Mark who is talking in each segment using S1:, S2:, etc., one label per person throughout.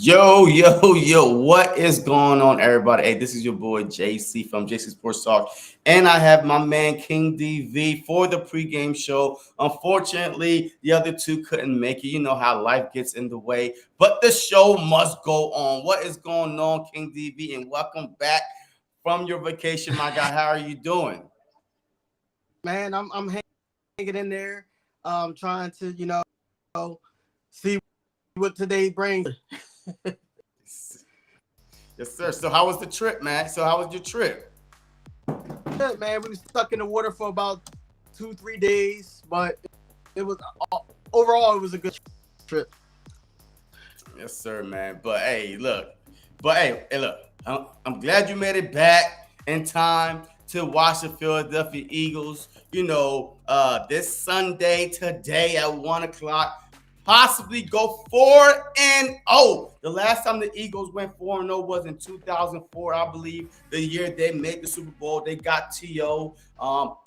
S1: Yo, what is going on, everybody? Hey, this is your boy JC from JC Sports Talk, and I have my man King DV for the pregame show. Unfortunately, the other two couldn't make it. You know how life gets in the way, but the show must go on. What is going on, King DV? And welcome back from your vacation, my guy. How are you doing?
S2: Man, I'm hanging in there, trying to see what today brings.
S1: Yes, sir. So, how was the trip, man? So, how was your trip?
S2: Good, man. We were stuck in the water for about 2-3 days, but it was overall it was a good trip.
S1: Yes, sir, man. But hey, look. I'm glad you made it back in time to watch the Philadelphia Eagles. This Sunday today at 1 o'clock, possibly go 4-0. The last time the Eagles went 4-0 was in 2004, I believe, the year they made the Super Bowl. They got T.O.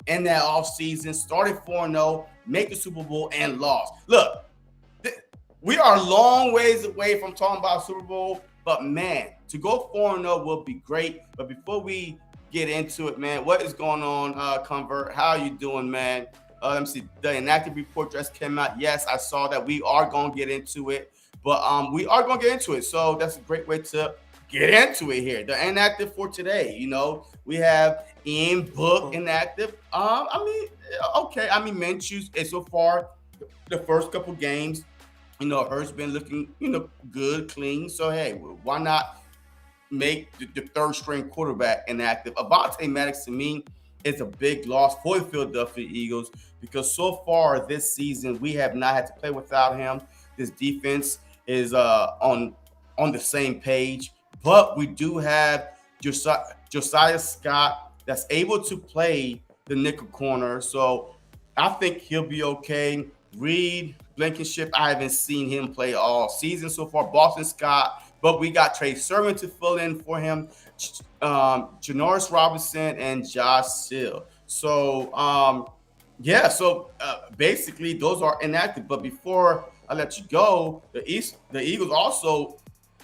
S1: In that offseason, started 4-0, made the Super Bowl, and lost. Look, we are a long ways away from talking about Super Bowl, but man, to go 4-0 will be great. But before we get into it, man, what is going on, Convert? How are you doing, man? Let me see. The inactive report just came out. Yes, I saw that. We are going to get into it, but we are going to get into it. So that's a great way to get into it here. The inactive for today, we have Ian Book inactive. Okay. Minshew is so far the first couple games. Hurts been looking, good, clean. So hey, why not make the third string quarterback inactive? Avonte Maddox to me is a big loss for the Philadelphia Eagles because so far this season we have not had to play without him. This defense is on the same page, but we do have Josiah Scott that's able to play the nickel corner. So I think he'll be okay. Reed Blankenship, I haven't seen him play all season so far. Boston Scott, but we got Trey Sermon to fill in for him. Janoris Robinson and Josh Sill. So, basically those are inactive. But before I let you go, the Eagles also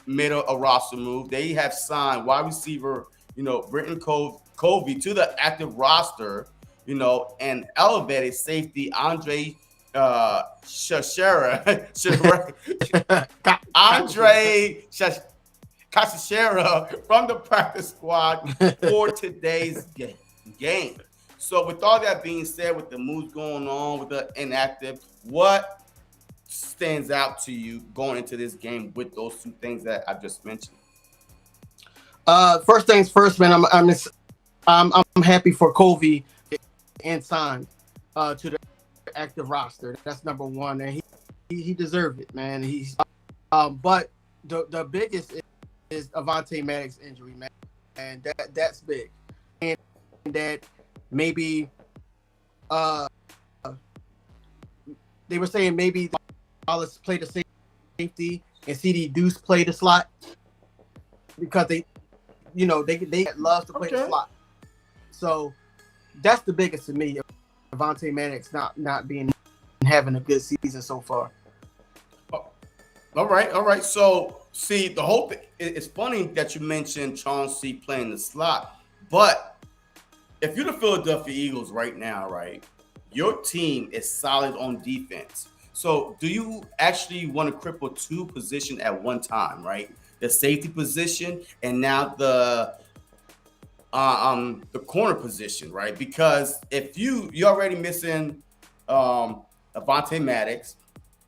S1: made a roster move. They have signed wide receiver, Britton Covey to the active roster, and elevated safety Andre Shashera Andre Casachera from the practice squad for today's game. So with all that being said, with the moves going on with the inactive, what stands out to you going into this game with those two things that I just mentioned?
S2: First things first, man. I'm happy for Covey and signed to the active roster. That's number one, and he deserved it, man. But the biggest is Avonte Maddox injury, man, and that's big, and that maybe they were saying maybe Wallace play the safety and CD Deuce play the slot because they love to play the slot. So that's the biggest to me. Avonte Maddox not having a good season so far.
S1: All right. So, see, the whole thing, it's funny that you mentioned Chauncey playing the slot, but if you're the Philadelphia Eagles right now, right, your team is solid on defense. So, do you actually want to cripple two positions at one time, right? The safety position and now the corner position, right? Because if you're already missing Avonte Maddox,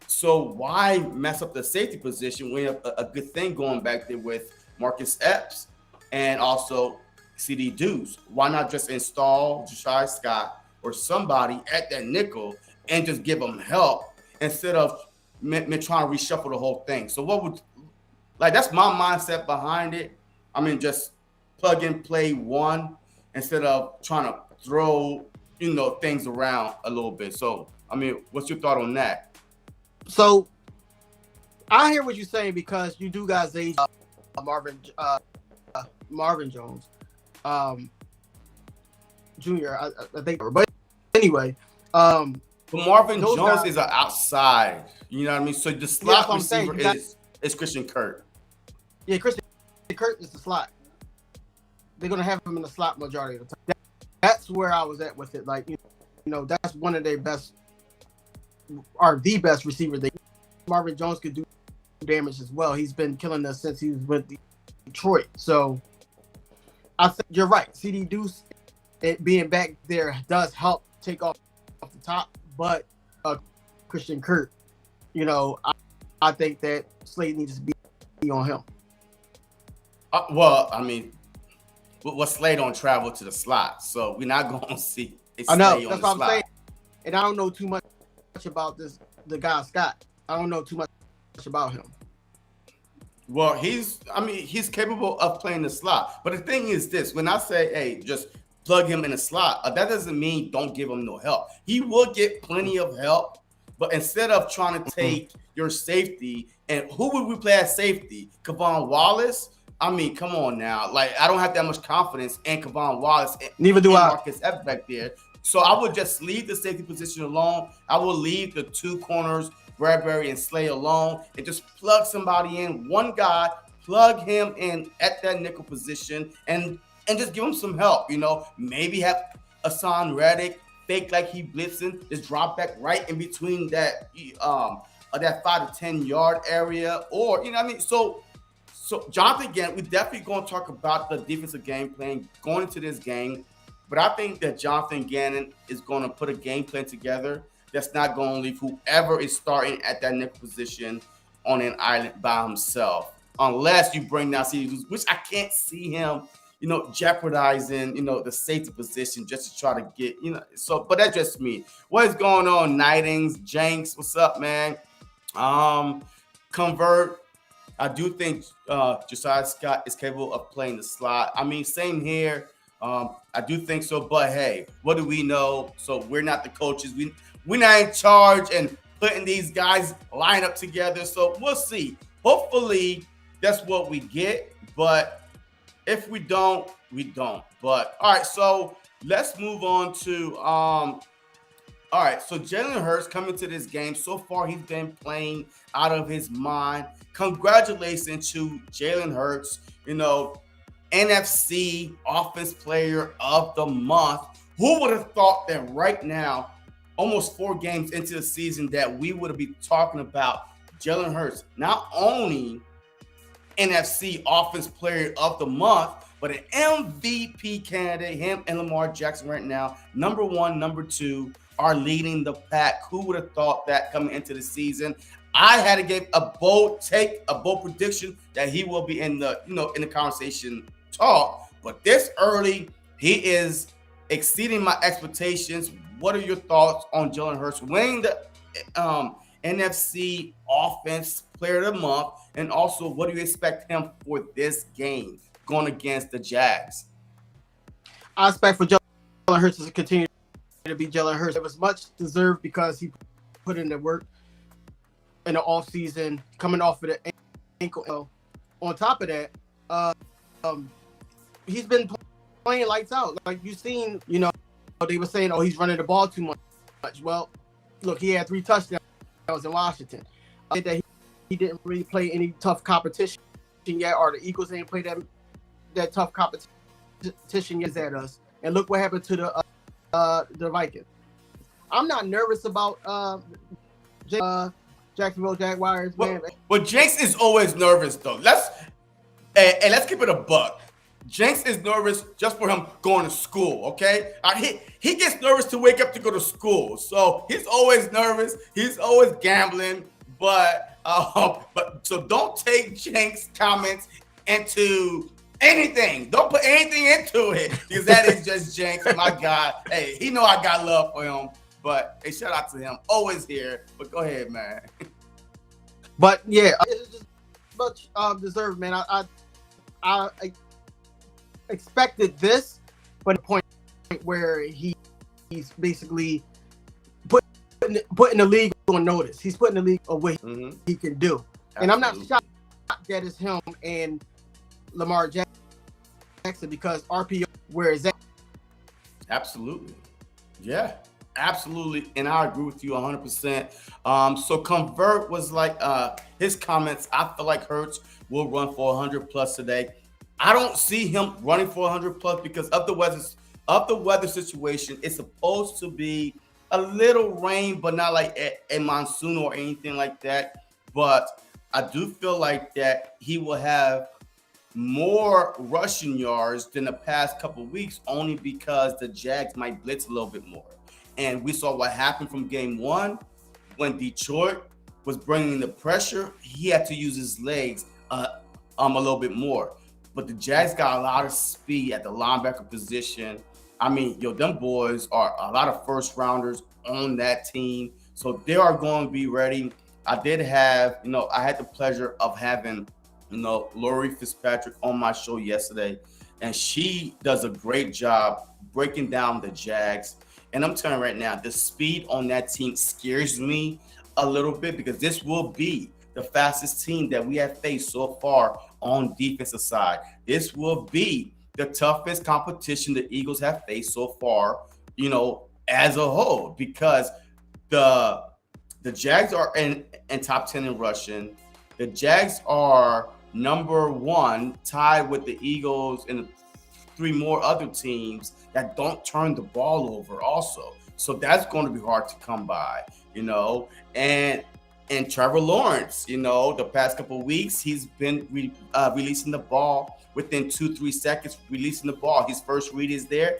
S1: so why mess up the safety position when you have a good thing going back there with Marcus Epps and also CD Deuce? Why not just install Josiah Scott or somebody at that nickel and just give them help instead of trying to reshuffle the whole thing? So that's my mindset behind it. Just plug and play one instead of trying to throw, things around a little bit. So, what's your thought on that?
S2: So, I hear what you're saying because you do guys age Marvin Jones, Jr. I think, but anyway,
S1: but Marvin Jones guys is an outside. You know what I mean? So the slot receiver is Christian Kirk.
S2: Yeah, Christian Kirk is the slot. They're gonna have him in the slot majority of the time. That's where I was at with it. Like, you know, that's one of their best, or the best receiver. Marvin Jones could do damage as well. He's been killing us since he was with Detroit. So I think you're right. CD Deuce, it being back there does help take off the top, but Christian Kirk, you know, I think that Slade needs to be on him.
S1: Well, I mean, Slade don't travel to the slot, so we're not going to see a
S2: I know,
S1: Slade on
S2: that's
S1: the
S2: what I'm
S1: slot.
S2: saying. And I don't know too much about the guy Scott. I don't know too much about him.
S1: Well, he's capable of playing the slot. But the thing is this, when I say, hey, just plug him in the slot, that doesn't mean don't give him no help. He will get plenty of help, but instead of trying to take your safety, and who would we play as safety? Kavon Wallace? I mean, come on now. Like, I don't have that much confidence in Kavon Wallace.
S2: Neither do I.
S1: Marcus Epps back there. So I would just leave the safety position alone. I will leave the two corners, Bradbury and Slay, alone, and just plug somebody in. One guy, plug him in at that nickel position, and just give him some help. You know, maybe have Hassan Reddick fake like he blitzing, just drop back right in between that 5 to 10 yard area, or you know what I mean. So Jonathan Gannon, we're definitely going to talk about the defensive game plan going into this game. But I think that Jonathan Gannon is going to put a game plan together that's not going to leave whoever is starting at that nickel position on an island by himself. Unless you bring down CeeDee, which I can't see him, you know, jeopardizing, you know, the safety position just to try to get, you know. So, but that's just me. What is going on, Nightings? Jenks, what's up, man? Convert. I do think Josiah Scott is capable of playing the slot. I mean, same here. I do think so, but hey, what do we know? So we're not the coaches. We're not in charge and putting these guys line up together. So we'll see. Hopefully that's what we get. But if we don't, we don't. But all right, so let's move on to all right, so Jalen Hurts coming to this game. So far, he's been playing out of his mind. Congratulations to Jalen Hurts. You know, NFC Offense Player of the Month. Who would have thought that right now, almost 4 games into the season, that we would be talking about Jalen Hurts, not only NFC Offense Player of the Month, but an MVP candidate. Him and Lamar Jackson right now, number 1, number 2, are leading the pack. Who would have thought that coming into the season? I had to give a bold prediction that he will be in the, you know, in the conversation talk. But this early, he is exceeding my expectations. What are your thoughts on Jalen Hurts winning the NFC Offense Player of the Month? And also, what do you expect him for this game going against the Jags?
S2: I expect for Jalen Hurts to continue to be Jalen Hurts. It was much deserved because he put in the work in the offseason, coming off of the ankle. On top of that, he's been playing lights out. Like you've seen, you know, they were saying, oh, he's running the ball too much. Well, look, he had 3 touchdowns in Washington. That he didn't really play any tough competition yet, or the Eagles didn't play that tough competition yet at us. And look what happened to the Vikings. I'm not nervous about Jacksonville Jaguars, man.
S1: But Jenks is always nervous, though. Let's keep it a buck. Jenks is nervous just for him going to school, okay? He gets nervous to wake up to go to school. So he's always nervous. He's always gambling. But so don't take Jenks' comments into anything. Don't put anything into it, because that is just Jenks. My God. Hey, he know I got love for him. But hey, shout out to him. Always here. But go ahead, man.
S2: But yeah, it's just much deserved, man. I expected this, but the point where he's basically putting the league on notice. He's putting the league on what he can do. Absolutely. And I'm not shocked that it's him and Lamar Jackson, because RPO, where is that?
S1: Absolutely. Yeah. Absolutely, and I agree with you 100%. So Convert was like his comments. I feel like Hurts will run for 100 plus today. I don't see him running for 100 plus because of the weather situation. It's supposed to be a little rain, but not like a monsoon or anything like that. But I do feel like that he will have more rushing yards than the past couple of weeks, only because the Jags might blitz a little bit more. And we saw what happened from game one when Detroit was bringing the pressure. He had to use his legs a little bit more. But the Jags got a lot of speed at the linebacker position. I mean, them boys are a lot of first rounders on that team, so they are going to be ready. I did have, I had the pleasure of having Lori Fitzpatrick on my show yesterday, and she does a great job breaking down the Jags. And I'm telling you right now, the speed on that team scares me a little bit because this will be the fastest team that we have faced so far on defensive side. This will be the toughest competition the Eagles have faced so far, as a whole, because the Jags are in top 10 in rushing. The Jags are number one, tied with the Eagles and three more other teams that don't turn the ball over also. So that's going to be hard to come by, and Trevor Lawrence, the past couple of weeks, he's been releasing the ball within 2-3 seconds, releasing the ball. His first read is there,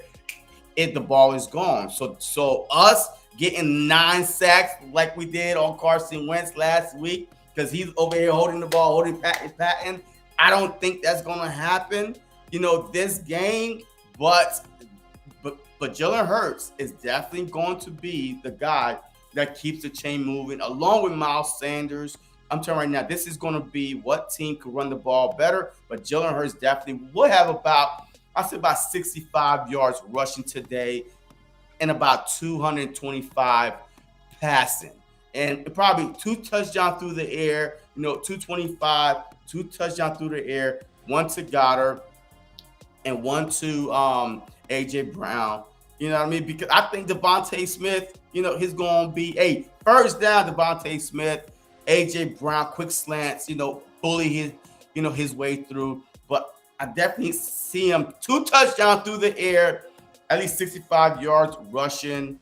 S1: the ball is gone. So us getting 9 sacks like we did on Carson Wentz last week, because he's over here holding the ball, holding patting. I don't think that's going to happen, this game. But Jalen Hurts is definitely going to be the guy that keeps the chain moving, along with Miles Sanders. I'm telling you right now, this is going to be what team could run the ball better. But Jalen Hurts definitely will have about 65 yards rushing today and about 225 passing. And probably 2 touchdowns through the air, 225, 2 touchdowns through the air, 1 to Goddard and 1 to AJ Brown. You know what I mean? Because I think Devontae Smith, he's going to be a first down. Devontae Smith, AJ Brown, quick slants, bully his way through. But I definitely see him 2 touchdowns through the air, at least 65 yards rushing.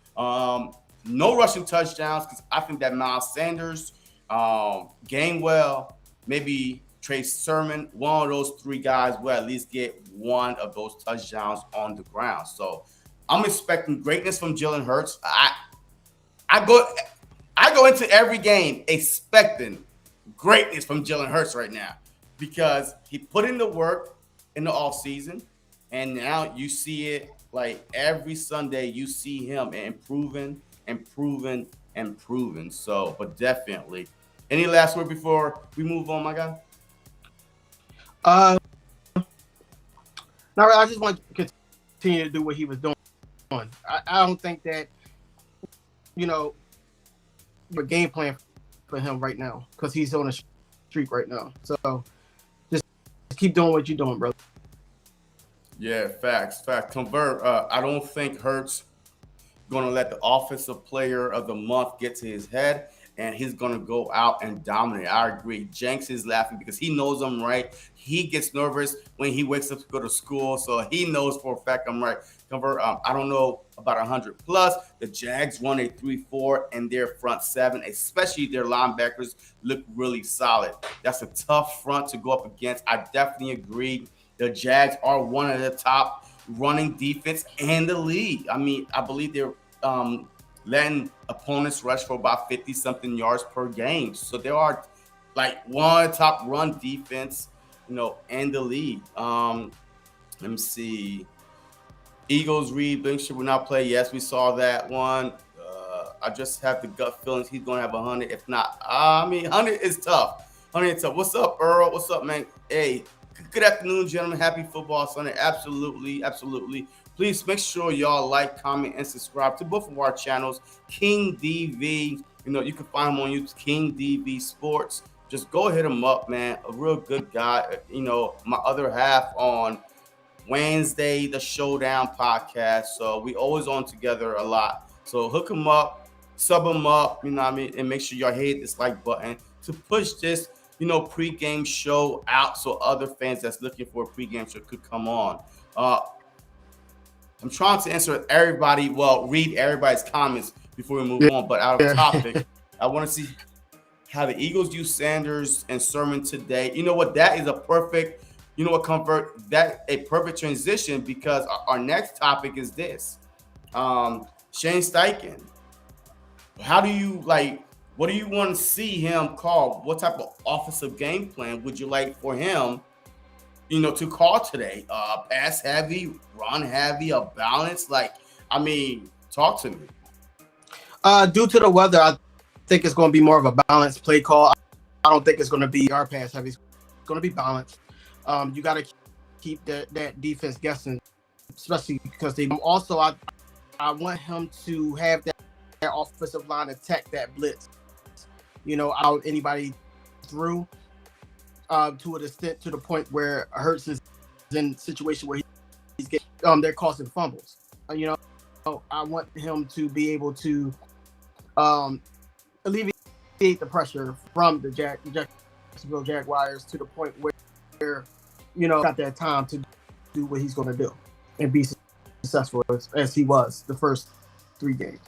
S1: No rushing touchdowns because I think that Miles Sanders, Gainwell, maybe Trey Sermon, one of those 3 guys will at least get one of those touchdowns on the ground. So I'm expecting greatness from Jalen Hurts. I go into every game expecting greatness from Jalen Hurts right now because he put in the work in the offseason, and now you see it like every Sunday. You see him improving. So, but definitely. Any last word before we move on, my guy?
S2: No, I just want to continue to do what he was doing. I don't think that, the game plan for him right now because he's on a streak right now. So just keep doing what you're doing, brother.
S1: Yeah, facts. Convert. I don't think Hurts going to let the offensive player of the month get to his head, and he's going to go out and dominate. I agree. Jenks is laughing because he knows I'm right. He gets nervous when he wakes up to go to school, so he knows for a fact I'm right. Convert. I don't know about 100 plus. The Jags run a 3-4, and their front seven, especially their linebackers, look really solid. That's a tough front to go up against. I definitely agree. The Jags are one of the top running defense in the league. I mean, I believe they're letting opponents rush for about 50-something yards per game. So there are like one top run defense, in the league. Let me see. Eagles, Reed Blankenship will not play. Yes, we saw that one. I just have the gut feelings he's going to have 100. If not, 100 is tough. 100 is tough. What's up, Earl? What's up, man? Hey, good afternoon, gentlemen. Happy Football Sunday. Absolutely. Please make sure y'all like, comment, and subscribe to both of our channels. King DV, you can find him on YouTube, King DV Sports. Just go hit him up, man. A real good guy. My other half on Wednesday, the Showdown podcast. So we always on together a lot. So hook them up, sub them up, you know what I mean, and make sure y'all hit this like button to push this, pregame show out so other fans that's looking for a pregame show could come on. Uh, I'm trying to answer everybody, read everybody's comments before we move on, but out of
S2: Yeah.
S1: topic, I want to see how the Eagles use Sanders and Sermon today. You know what? That is a perfect, convert that a perfect transition because our next topic is this. Shane Steichen. How do you what do you want to see him call? What type of offensive game plan would you like for him, to call today? Pass heavy, run heavy, a balance? Talk to me.
S2: Due to the weather, I think it's going to be more of a balanced play call. I don't think it's going to be our pass heavy. It's going to be balanced. You got to keep that defense guessing, especially because they also I want him to have that offensive line attack that blitz. Out anybody through to an extent to the point where Hurts is in a situation where he's getting they're causing fumbles. I want him to be able to alleviate the pressure from the Jacksonville Jaguars to the point where got that time to do what he's going to do and be successful as he was the first 3 games.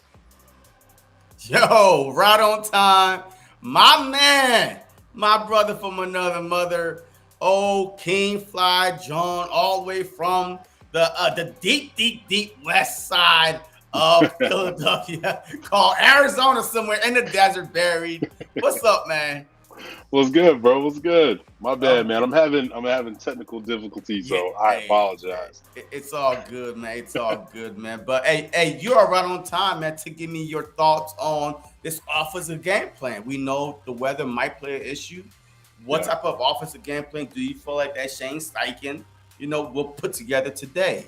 S1: Yo, right on time. My man, my brother from another mother, old King Fly John, all the way from the deep west side of Philadelphia, called Arizona somewhere in the desert buried. What's up, man?
S3: What's good, bro? What's good? My bad, man. I'm having technical difficulties, so I apologize.
S1: It's all good, man. It's all good, man. But hey, you are right on time, man, to give me your thoughts on this offensive game plan. We know the weather might play an issue. What type of offensive game plan do you feel like that Shane Steichen, will put together today?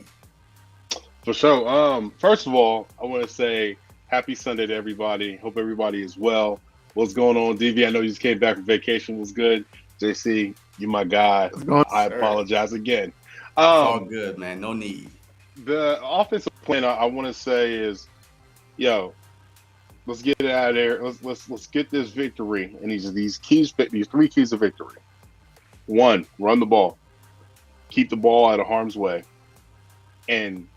S3: For sure. First of all, I want to say happy Sunday to everybody. Hope everybody is well. What's going on, DV? I know you just came back from vacation. Was good. JC, you my guy. I apologize again.
S1: It's all good, man. No need.
S3: The offensive plan I want to say is, let's get it out of there. Let's get this victory. And these 3 keys of victory. 1, run the ball. Keep the ball out of harm's way. And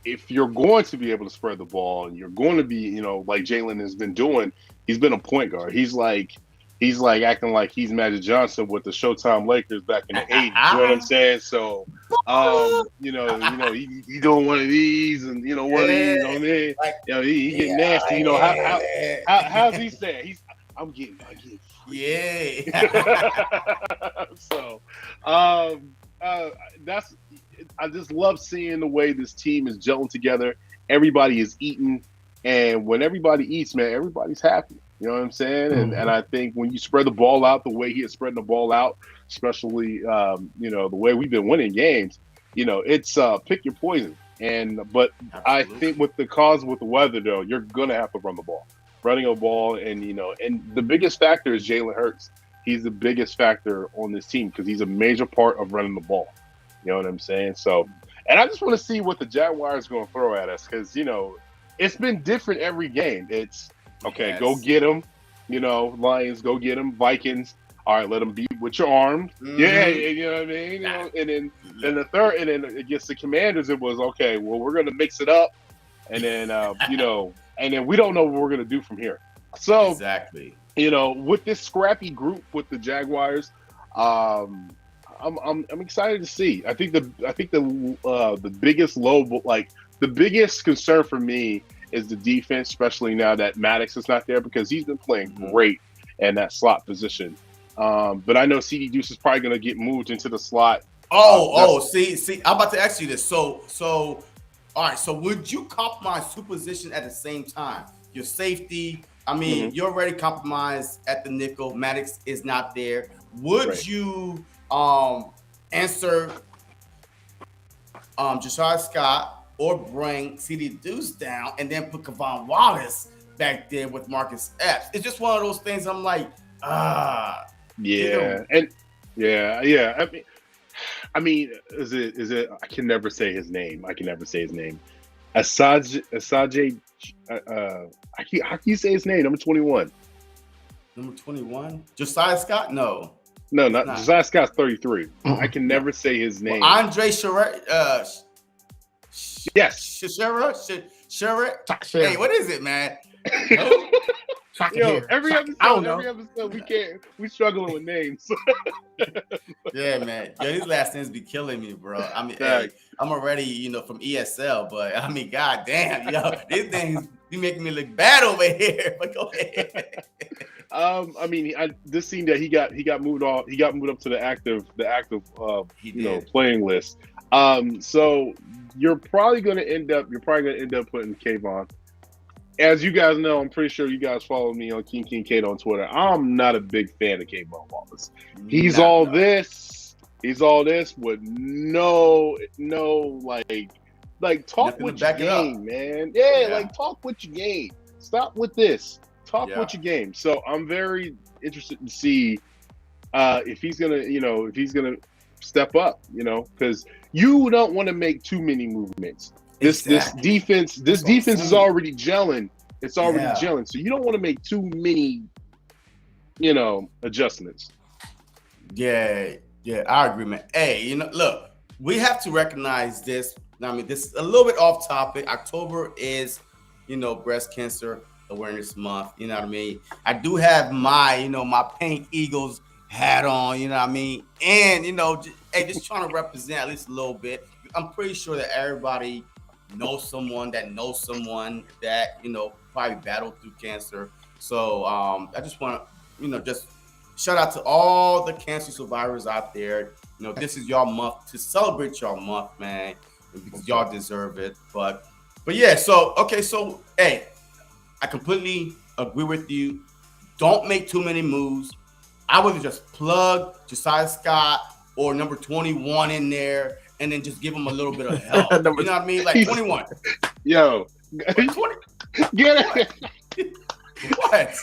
S3: if you're going to be able to spread the ball and you're going to be, like Jalen has been doing, he's been a point guard. He's like acting like he's Magic Johnson with the Showtime Lakers back in the 80s. You know what I'm saying? So, he doing one of these and one of these on there. He getting nasty. How's he saying? I'm getting free. So, I just love seeing the way this team is gelling together. Everybody is eating, and when everybody eats, man, everybody's happy. You know what I'm saying? And I think when you spread the ball out the way he is spreading the ball out, especially the way we've been winning games, it's pick your poison. But absolutely. I think with the weather though, you're gonna have to run the ball, running a ball, and the biggest factor is Jalen Hurts. He's the biggest factor on this team because he's a major part of running the ball. You know what I'm saying? So, and I just want to see what the Jaguars are going to throw at us because, it's been different every game. It's, okay, go get them. Lions, go get them. Vikings, all right, let them beat with your arms. Mm-hmm. Yeah, you know what I mean? And then the third, and then against the Commanders, it was, okay, well, we're going to mix it up. And then, and then we don't know what we're going to do from here. So,
S1: exactly.
S3: With this scrappy group with the Jaguars, I'm excited to see. I think the biggest the biggest concern for me is the defense, especially now that Maddox is not there because he's been playing great in that slot position. But I know CD Deuce is probably going to get moved into the slot.
S1: See, I'm about to ask you this. So, all right. So, would you compromise 2 positions at the same time? Your safety. I mean, you're already compromised at the nickel. Maddox is not there. Would you answer Josiah Scott or bring CD Deuce down and then put Kevon Wallace back there with Marcus Epps? It's just one of those things I'm like,
S3: Yeah. I mean, is it I can never say his name. Asaj, how can you say his name? Number 21.
S1: Number 21? Josiah Scott? No.
S3: No, not Josiah Scott's 33. I can never say his name.
S1: Well, Andre Sherrett.
S3: Yes.
S1: Sherrett. Hey, what is it, man? No?
S3: Yo, every episode we struggling with names.
S1: Yeah, man. Yo, these last names be killing me, bro. I mean, hey, I'm already, from ESL, but I mean, goddamn, yo, these things be making me look bad over here. But go ahead.
S3: I mean, this scene that he got moved off. He got moved up to the active playing list. So you're probably going to end up putting Kayvon. As you guys know, I'm pretty sure you guys follow me on King Kate on Twitter. I'm not a big fan of Kayvon Wallace. He's all this with no like talk with your game, man. Yeah, like talk with your game. Stop with this. Talk with your game. So I'm very interested to see if he's gonna step up, because you don't want to make too many movements. This defense is already gelling. It's already gelling. So you don't want to make too many, adjustments.
S1: Yeah, I agree, man. Hey, look, we have to recognize this. I mean, this is a little bit off topic. October is, Breast Cancer Awareness Month. You know what I mean? I do have my, my Pink Eagles hat on. You know what I mean? And just trying to represent at least a little bit. I'm pretty sure that everybody knows someone that probably battled through cancer. So I just want to just shout out to all the cancer survivors out there. This is y'all month to celebrate y'all month, man, because y'all deserve it. But yeah, so hey, I completely agree with you. Don't make too many moves. I would just plug Josiah Scott or number 21 in there, and then just give him a little bit of help. You know what I mean? Like 21.
S3: Yo.
S1: 20.
S3: Get it.
S1: What?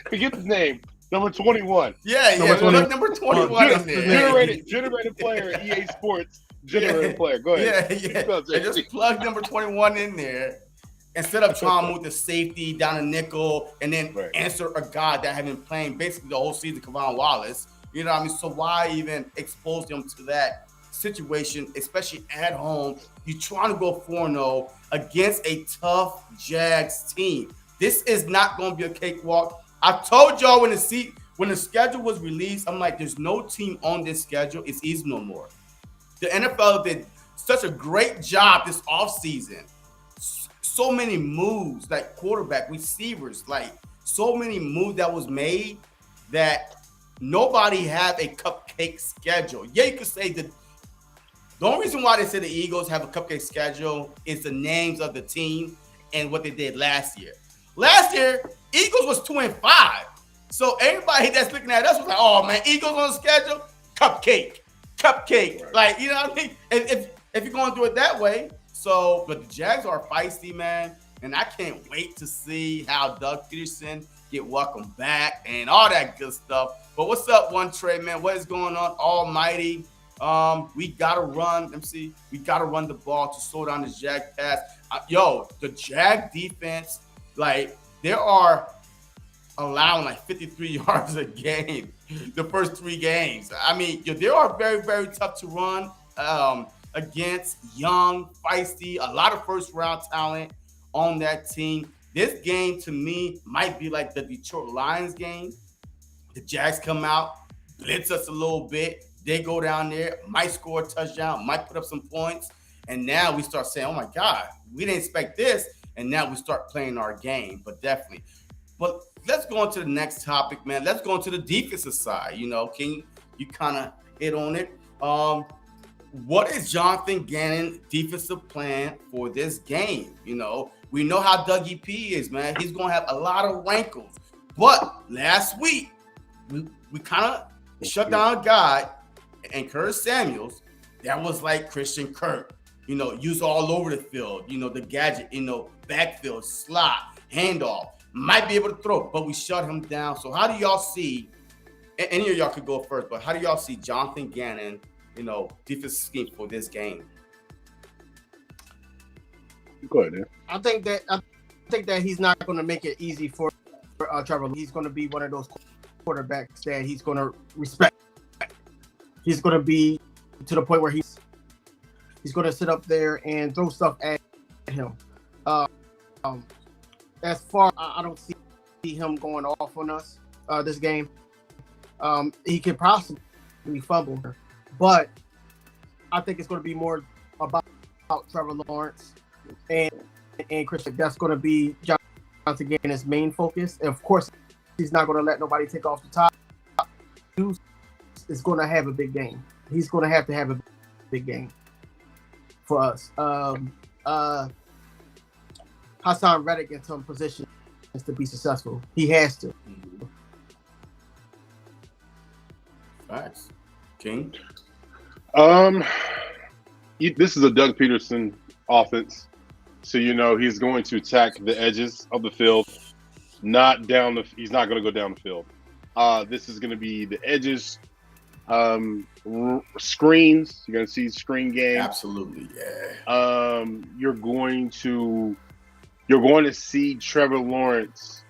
S3: Forget his name. Number 21.
S1: Yeah. Number 21 in there.
S3: Generated player, EA Sports. Generated player. Go ahead.
S1: Yeah. And just plug number 21 in there. Instead of trying to move the safety down a nickel and then answer a guy that had been playing basically the whole season, Kayvon Wallace. You know what I mean? So why even expose them to that situation, especially at home? You're trying to go 4-0 against a tough Jags team. This is not going to be a cakewalk. I told y'all when the schedule was released, I'm like, there's no team on this schedule. It's easy no more. The NFL did such a great job this offseason. So many moves, like quarterback, receivers, like so many moves that was made that nobody have a cupcake schedule. Yeah, you could say that the only reason why they say the Eagles have a cupcake schedule is the names of the team and what they did last year. Last year, Eagles was 2-5. So everybody that's looking at us was like, oh man, Eagles on the schedule, cupcake. Right. Like, you know what I mean? If you're going to do it that way. So, but the Jags are feisty, man. And I can't wait to see how Doug Peterson get welcomed back and all that good stuff. But what's up, One Trey, man? What is going on? Almighty. We got to run. Let me see. We got to run the ball to slow down this Jag pass. The Jag defense, like, they are allowing like 53 yards a game the first 3 games. I mean, they are very, very tough to run against, young, feisty, a lot of first-round talent on that team. This game, to me, might be like the Detroit Lions game. The Jags come out, blitz us a little bit. They go down there, might score a touchdown, might put up some points. And now we start saying, oh, my God, we didn't expect this. And now we start playing our game, but definitely. But let's go on to the next topic, man. Let's go into the defensive side. King, you kind of hit on it. What is Jonathan Gannon's defensive plan for this game? We know how Dougie P is, man. He's going to have a lot of wrinkles. But last week, we kind of shut down a guy, and Curtis Samuels, that was like Christian Kirk. Used all over the field. The gadget, backfield, slot, handoff. Might be able to throw, but we shut him down. So how do y'all see, any of y'all could go first, but how do y'all see Jonathan Gannon, defensive scheme for this game?
S3: Go ahead, man.
S2: I think that he's not going to make it easy for Trevor. He's going to be one of those quarterbacks that he's going to respect. He's going to be to the point where he's going to sit up there and throw stuff at him. As far I don't see him going off on us this game. He could possibly fumble, but I think it's going to be more about Trevor Lawrence and Christian. That's going to be Jonathan Gannon's main focus. And of course, he's not going to let nobody take off the top. Is going to have a big game. He's going to have a big game for us. Hassan Reddick in some positions to be successful. He has to.
S1: Facts. King?
S3: This is a Doug Peterson offense. So, he's going to attack the edges of the field, not down he's not going to go down the field. This is going to be the edges, screens. You're going to see screen game.
S1: Absolutely, yeah.
S3: You're going to see Trevor Lawrence.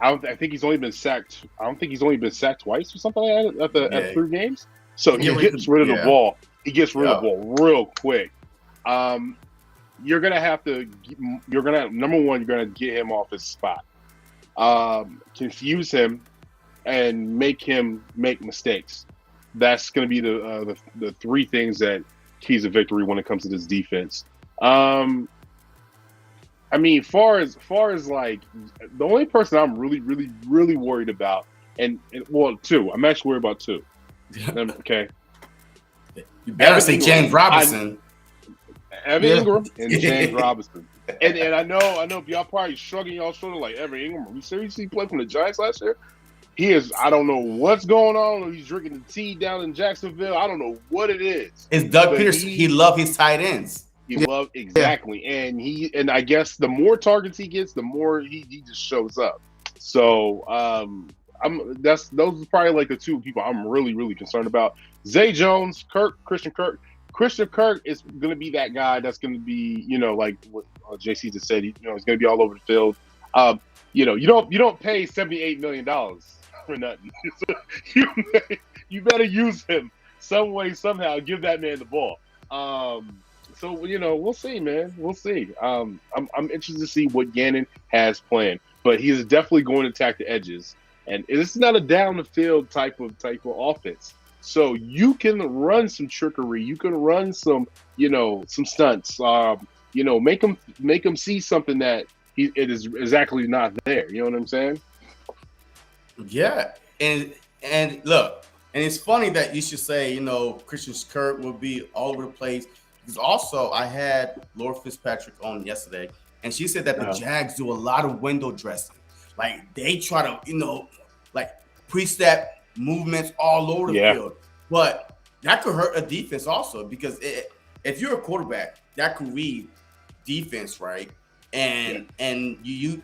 S3: I think he's only been sacked. I don't think he's only been sacked twice or something like that at 3 games. So he gets rid of the ball. He gets rid of the ball real quick. You're gonna have to. Number one, you're gonna get him off his spot. Confuse him and make him make mistakes. That's gonna be the 3 things that keys a victory when it comes to this defense. I mean, far as like the only person I'm really worried about, and 2. I'm actually worried about 2. Okay.
S1: You better say James Robinson.
S3: Evan Ingram and James Robinson. And I know y'all probably shrugging y'all shoulder like, Evan Ingram, are we seriously played from the Giants last year? He is, I don't know what's going on. He's drinking the tea down in Jacksonville. I don't know what it is.
S1: It's Doug Peterson. He loves his tight ends.
S3: He loves exactly. And I guess the more targets he gets, the more he just shows up. So those are probably like the 2 people I'm really concerned about. Zay Jones, Christian Kirk. Christian Kirk is going to be that guy that's going to be, like what JC just said. He's going to be all over the field. You don't pay $78 million for nothing. You better use him some way, somehow. Give that man the ball. So we'll see, man. We'll see. I'm interested to see what Gannon has planned, but he is definitely going to attack the edges, and this is not a down the field type of offense. So you can run some trickery. You can run some stunts. Make him see something that it is exactly not there. You know what I'm saying?
S1: Yeah, and look, and it's funny that you should say Christian Kirk will be all over the place, because also I had Laura Fitzpatrick on yesterday, and she said that the Jags do a lot of window dressing. Like they try to like pre-snap movements all over the field, but that could hurt a defense also, because if you're a quarterback, that could read defense, right? And you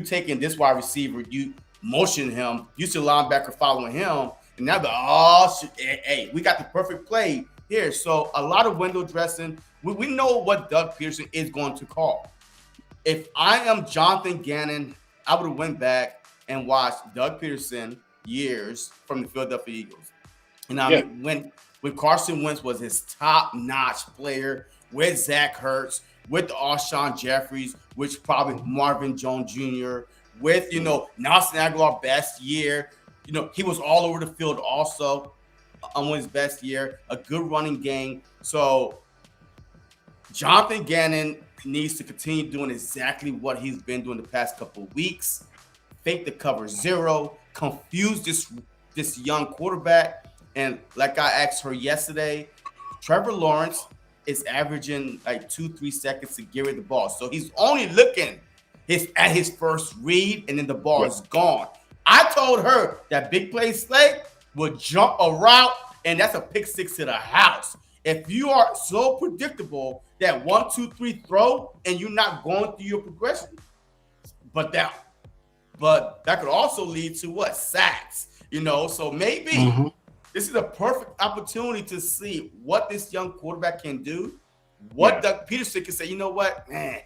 S1: taking this wide receiver, you motion him, you see a linebacker following him, and now hey, we got the perfect play here. So a lot of window dressing. We know what Doug Peterson is going to call. If I am Jonathan Gannon, I would have went back and watched Doug Peterson years from the Philadelphia Eagles. And when Carson Wentz was his top-notch player with Zach Ertz, with Alshon Jeffries, which probably Marvin Jones Jr., with, Nelson Aguilar best year. He was all over the field also on his best year, a good running game. So Jonathan Gannon needs to continue doing exactly what he's been doing the past couple of weeks. Fake the cover 0, confuse this young quarterback. And like I asked her yesterday, Trevor Lawrence is averaging like 2-3 seconds to get rid of the ball. So he's only looking at his first read, and then the ball is gone. I told her that big play Slate will jump a route, and that's a pick 6 to the house. If you are so predictable that 1, 2, 3 throw, and you're not going through your progression, but that could also lead to what? Sacks, So maybe this is a perfect opportunity to see what this young quarterback can do What
S3: Yeah.
S1: Doug Peterson can say, you know what, man,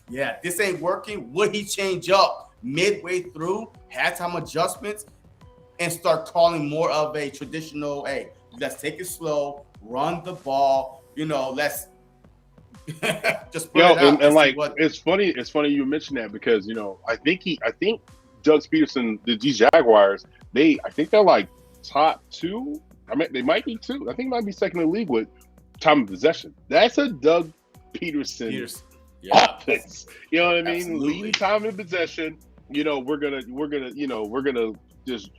S1: yeah, this ain't working. Would he change up midway through, halftime adjustments, and start calling more of a traditional, hey, let's take it slow, run the ball, let's just spread
S3: Yo,
S1: it out
S3: and
S1: and see
S3: like
S1: what.
S3: it's funny you mentioned that because I think Doug Peterson, these Jaguars, I think they're like top two. I mean, they might be two. I think it might be second in the league with time of possession. That's a Doug Peterson
S1: Yeah,
S3: offense. You know what I mean?
S1: Absolutely.
S3: Leading time of possession. We're gonna just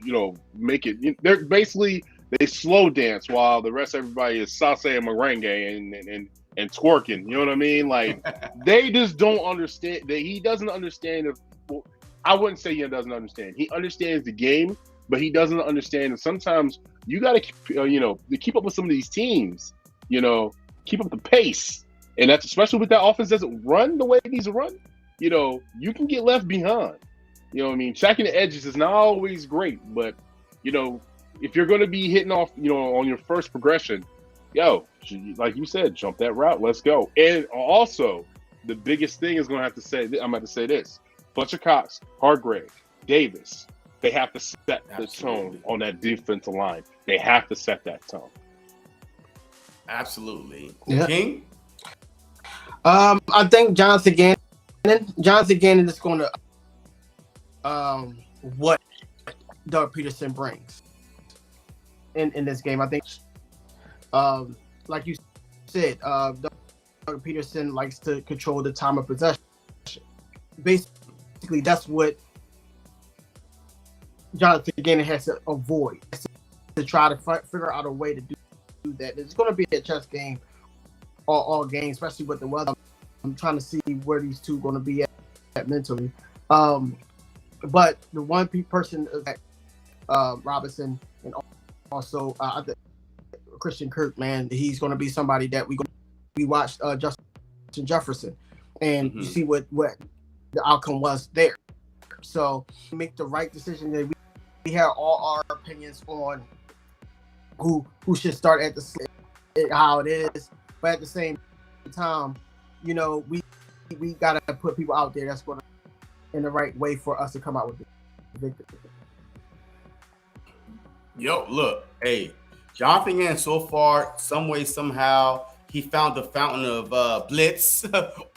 S3: make it. They're basically they slow dance while the rest of everybody is salsa and merengue and twerking. You know what I mean? Like they just don't understand. He doesn't understand. I wouldn't say he doesn't understand. He understands the game, but he doesn't understand. And sometimes you got to, to keep up with some of these teams. Keep up the pace, and that's especially with that offense doesn't run the way it needs to run. You can get left behind. You know what I mean? Checking the edges is not always great, but if you're going to be hitting off, on your first progression, like you said, jump that route. Let's go. And also, the biggest thing is going to have to say, I'm about to say this: Fletcher Cox, Hargrave, Davis, they have to set the tone on that defensive line. They have to set that tone.
S1: Absolutely.
S2: Yeah.
S1: King?
S2: I think Jonathan Gannon is going to what Doug Peterson brings in this game. I think, like you said, Doug Peterson likes to control the time of possession. Basically, that's what Jonathan Gannon has to avoid, to try to figure out a way to do that. It's going to be a chess game all game, especially with the weather. I'm trying to see where these two are going to be at mentally. But the one person is Robinson, and also Christian Kirk, man, he's going to be somebody that we watched Justin Jefferson, and you see what the outcome was there. So make the right decision. That we have all our opinions on who should start at how it is, but at the same time, we gotta put people out there that's going to in the right way for us to come out with the victory.
S1: Yo, look, hey, Jonathan Gannon so far, some way, somehow, he found the fountain of blitz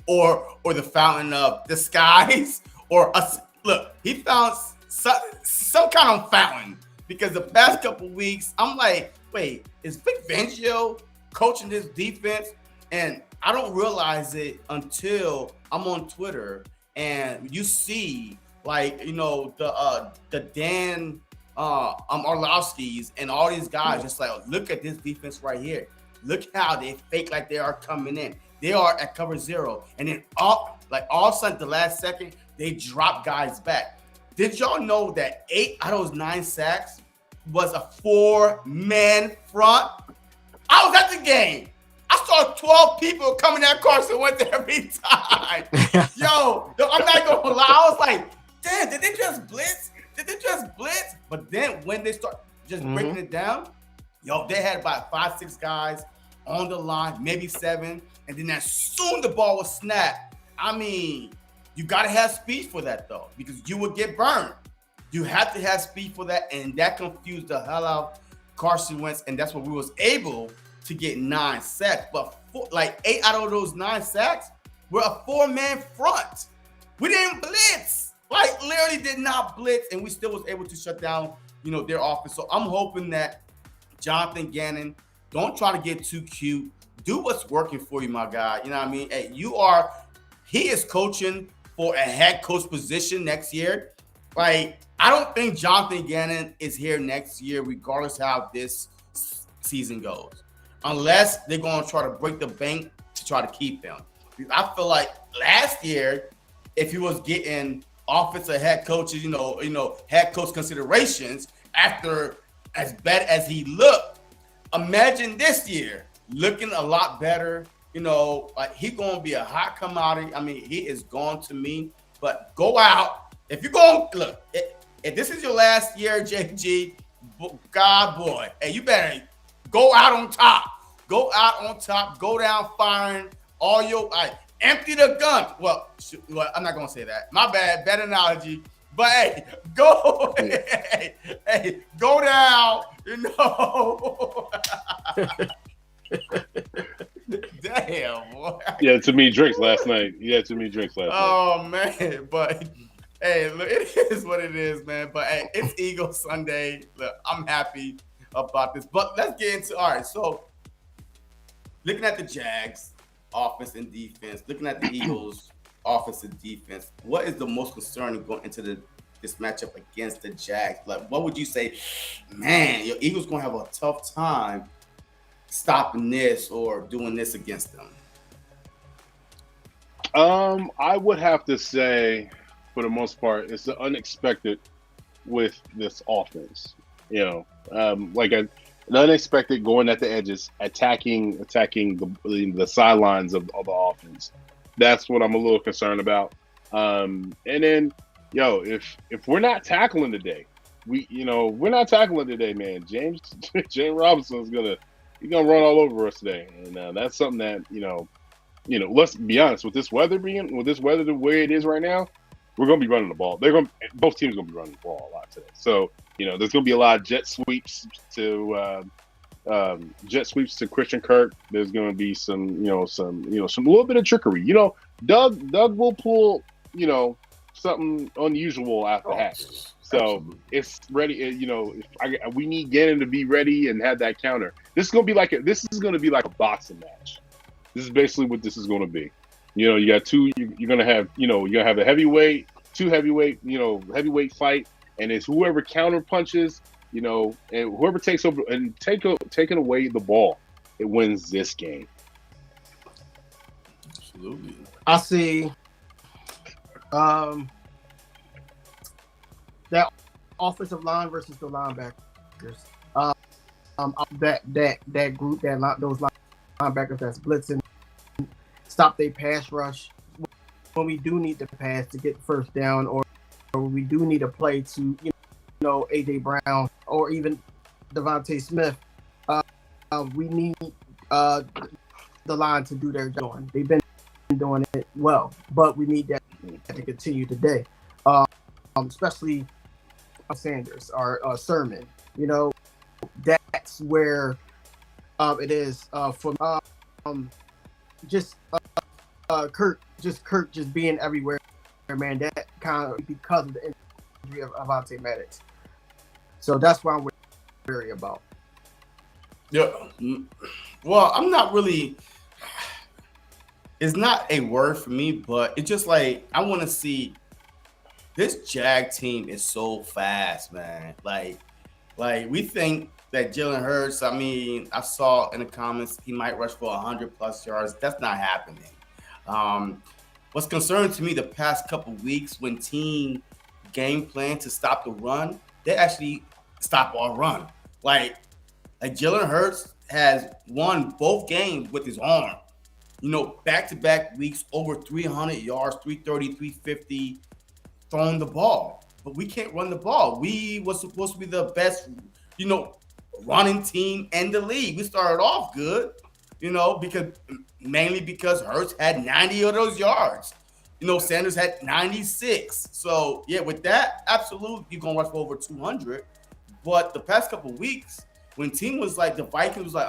S1: or the fountain of disguise or us. Look, he found some kind of fountain because the past couple weeks, I'm like, wait, is Vic Fangio coaching this defense? And I don't realize it until I'm on Twitter and you see, like, the Dan Orlovsky's and all these guys just like, look at this defense right here. Look how they fake like they are coming in. They are at cover zero. And then all of a sudden, the last second, they drop guys back. Did y'all know that 8 out of those 9 sacks was a 4-man front? I was at the game. I saw 12 people coming at Carson Wentz every time. Yo, I'm not going to lie. I was like, damn, did they just blitz? But then when they start just breaking it down, they had about 5-6 guys on the line, maybe 7. And then as soon the ball was snapped, I mean, you got to have speed for that, though, because you would get burned. You have to have speed for that, and that confused the hell out of Carson Wentz, and that's what we was able to get 9 sacks. But 8 out of those 9 sacks were a 4-man front. We didn't blitz. Literally did not blitz, and we still was able to shut down, their offense. So I'm hoping that Jonathan Gannon, don't try to get too cute. Do what's working for you, my guy. You know what I mean? Hey, he is coaching for a head coach position next year. I don't think Jonathan Gannon is here next year, regardless how this season goes, unless they're going to try to break the bank to try to keep him. I feel like last year, if he was getting offensive head coaches, head coach considerations after as bad as he looked, imagine this year looking a lot better. He's going to be a hot commodity. I mean, he is gone to me. But go out. If you're going to look, if this is your last year, JG, God boy, hey, you better go out on top. Go out on top. Go down firing empty the gun. Well, I'm not gonna say that. My bad analogy. But hey, go, hey, go down. Damn, boy.
S3: Yeah, too many drinks last night.
S1: Oh man, but hey, look, it is what it is, man. But hey, it's Eagles Sunday. Look, I'm happy about this. But let's get into so looking at the Jags offense and defense, looking at the Eagles offense and defense, what is the most concerning going into this matchup against the Jags? Like, what would you say, man, your Eagles gonna have a tough time stopping this or doing this against them?
S3: I would have to say, for the most part, it's the unexpected with this offense. The unexpected going at the edges, attacking the sidelines of the offense. That's what I'm a little concerned about. And then, if we're not tackling today, we're not tackling today, man. James Robinson's gonna run all over us today, and that's something that let's be honest, with this weather the way it is right now, we're gonna be running the ball. Both teams gonna be running the ball a lot today. So there's gonna be a lot of jet sweeps to Christian Kirk. There's gonna be some little bit of trickery. Doug will pull something unusual out the hat. So absolutely. It's ready. We need Gannon to be ready and have that counter. This is gonna be like a boxing match. This is basically what this is going to be. You got two. You're going to have. You're going to have a heavyweight fight, and it's whoever counter punches. And whoever takes over and taking away the ball, it wins this game.
S1: Absolutely.
S2: I see. That offensive line versus the linebackers. That group, those linebackers that's blitzing, stop their pass rush when we do need to pass to get the first down, or we do need a play to AJ Brown or even Devontae Smith. We need the line to do their job. They've been doing it well, but we need that to continue today. Especially Sanders or Sermon. That's where it is for Kurt just being everywhere, man. That kind of because of the injury of Avonte Maddox. So that's what I'm worried about.
S1: Yeah. Well, I'm not really. It's not a word for me, but it's just like I want to see. This Jag team is so fast, man. Like we think that Jalen Hurts, I saw in the comments he might rush for 100+ yards. That's not happening. What's concerning to me the past couple weeks when team game plan to stop the run, they actually stop our run. Like Jalen Hurts has won both games with his arm. Back-to-back weeks, over 300 yards, 330, 350, throwing the ball. But we can't run the ball. We was supposed to be the best, running team in the league. We started off good, because Hurts had 90 of those yards. Sanders had 96. So, yeah, with that, absolutely, you're going to rush for over 200. But the past couple of weeks, when team was like, the Vikings was like,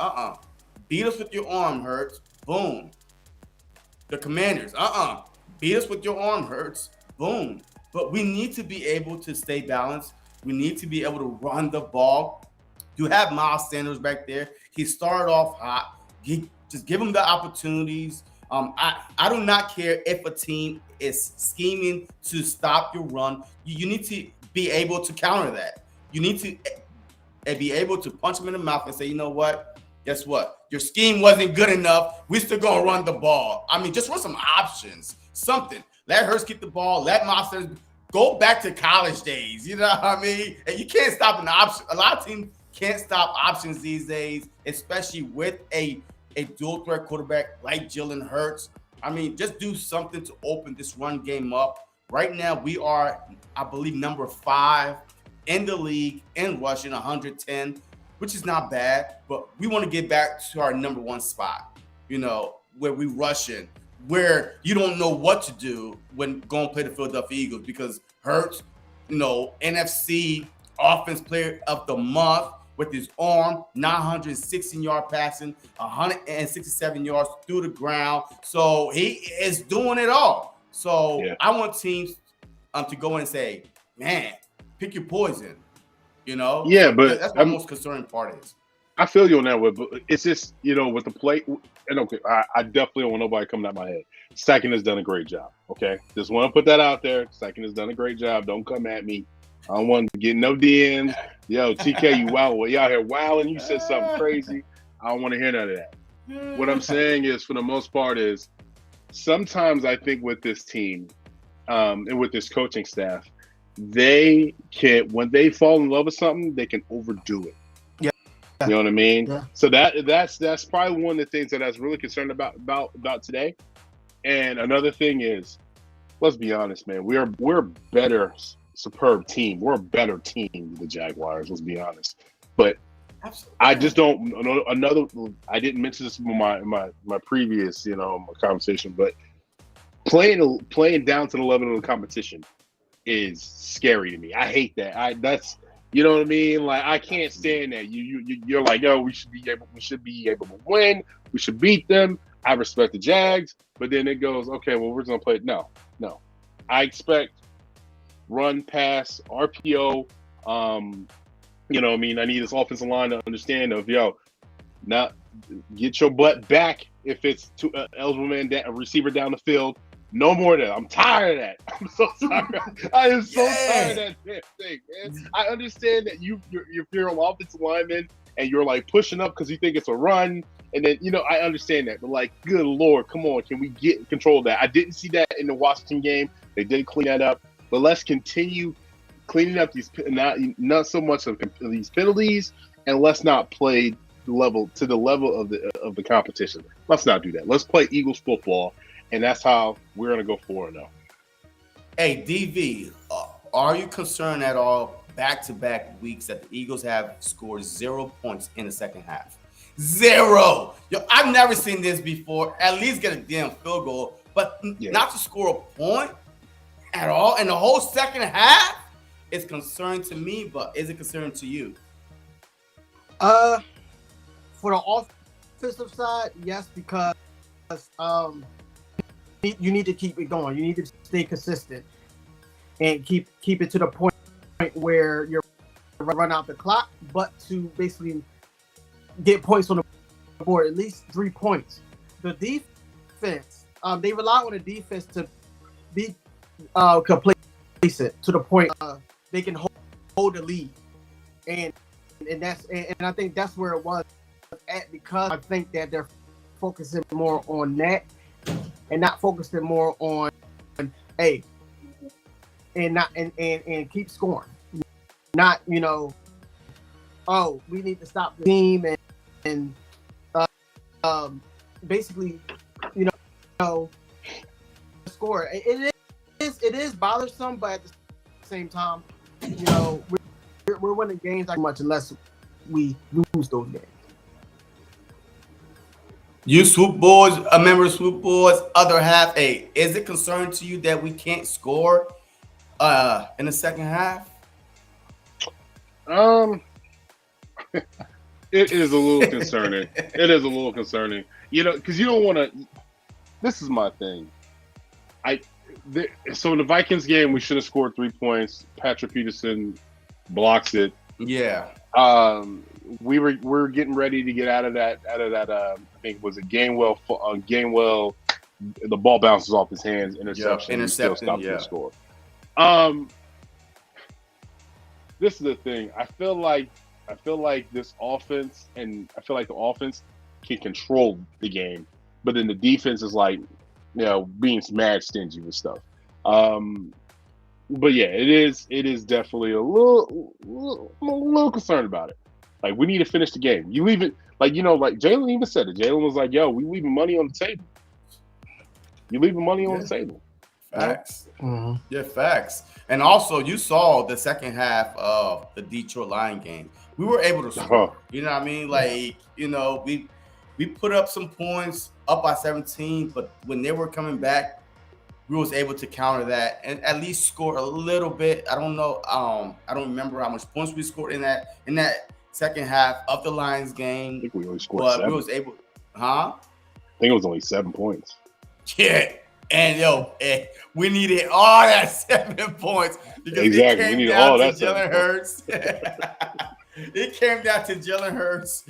S1: beat us with your arm, Hurts. Boom. The Commanders, beat us with your arm, Hurts. Boom. But we need to be able to stay balanced. We need to be able to run the ball. You have Miles Sanders back there. He started off hot. Just give him the opportunities. I do not care if a team is scheming to stop your run. You need to be able to counter that. You need to be able to punch him in the mouth and say, you know what? Guess what? Your scheme wasn't good enough. We still gonna run the ball. Just run some options, something. Let Hurts keep the ball. Let Miles Sanders go back to college days. You know what I mean? And you can't stop an option. A lot of teams can't stop options these days, especially with a dual threat quarterback like Jalen Hurts. Just do something to open this run game up. Right now, we are, I believe, number 5 in the league in rushing, 110, which is not bad, but we want to get back to our number 1 spot. where we rushing, where you don't know what to do when going to play the Philadelphia Eagles because Hurts, NFC Offense Player of the Month with his arm, 916-yard passing, 167 yards through the ground. So he is doing it all. So I want teams to go in and say, man, pick your poison.
S3: Yeah,
S1: so
S3: but
S1: that's my most concerning part is.
S3: I feel you on that one, but it's just, with the play. And okay, I definitely don't want nobody coming out my head. Sakin has done a great job. Okay, just want to put that out there. Sakin has done a great job. Don't come at me. I don't want to get no DMs. Yo, TK, you wow, you out here wilding. You said something crazy. I don't want to hear none of that. What I'm saying is, for the most part, is sometimes I think with this team and with this coaching staff, they can, when they fall in love with something, they can overdo it. You know what I mean?
S2: Yeah.
S3: So that's probably one of the things that I was really concerned about today. And another thing is, let's be honest, man. We're a better, superb team. We're a better team than the Jaguars. Let's be honest. But absolutely. I just don't. I didn't mention this in my previous conversation, but playing down to the level of the competition is scary to me. I hate that. That's. You know what I mean? Like, I can't stand that. You're like, yo, we should be able to win. We should beat them. I respect the Jags, but then it goes, okay, well, we're gonna play. No. I expect run, pass, RPO. You know what I mean? I need this offensive line to understand now get your butt back if it's eligible man, a receiver down the field. No more of that. I'm tired of that. I'm so sorry. I am so tired of that damn thing, man. I understand that if you're an offensive lineman and you're like pushing up because you think it's a run, and then I understand that. But like, good Lord, come on, can we get control of that? I didn't see that in the Washington game. They did clean that up, but let's continue cleaning up these not so much of these penalties, and let's not play to the level of the competition. Let's not do that. Let's play Eagles football. And that's how we're going to go 4-0.
S1: Hey, DV, are you concerned at all back-to-back weeks that the Eagles have scored 0 points in the second half? 0! Yo, I've never seen this before. At least get a damn field goal. But not to score a point at all in the whole second half is concerning to me, but is it concerning to you?
S2: For the offensive side, yes, because you need to keep it going. You need to stay consistent and keep it to the point where you're run out the clock, but to basically get points on the board, at least 3 points. The defense, they rely on the defense to be complacent to the point they can hold the lead, and I think that's where it was at, because I think that they're focusing more on that. And not focusing more on, and keep scoring. Not, we need to stop the team and basically, score. It is bothersome, but at the same time, we're winning games that much unless we lose those games.
S1: You Swoop Boys, a member of Swoop Boys, other half. Hey, is it concerning to you that we can't score in the second half?
S3: It is a little concerning. It is a little concerning. Because you don't want to. This is my thing. So in the Vikings game, we should have scored 3 points. Patrick Peterson blocks it.
S1: Yeah.
S3: We were getting ready to get out of that. I think it was a Gainwell. The ball bounces off his hands. Interception. Still stops the score. This is the thing. I feel like this offense, and I feel like the offense can control the game, but then the defense is like, being mad stingy with stuff. But yeah, it is definitely a little concerned about it. Like, we need to finish the game. You leave it, like Jalen even said it. Jalen was like, yo, we leaving money on the table. You leaving money on the table.
S1: Facts. Mm-hmm. Yeah, facts. And also, you saw the second half of the Detroit Lions game. We were able to score. You know what I mean? Like, we put up some points up by 17, but when they were coming back, we was able to counter that and at least score a little bit. I don't know. I don't remember how much points we scored in that second half of the Lions game.
S3: I think we only scored
S1: but
S3: 7.
S1: we was able, huh?
S3: I think it was only 7 points.
S1: Yeah. And we needed all that 7 points because
S3: Exactly.
S1: it came down to Jalen Hurts. It came down to Jalen Hurts,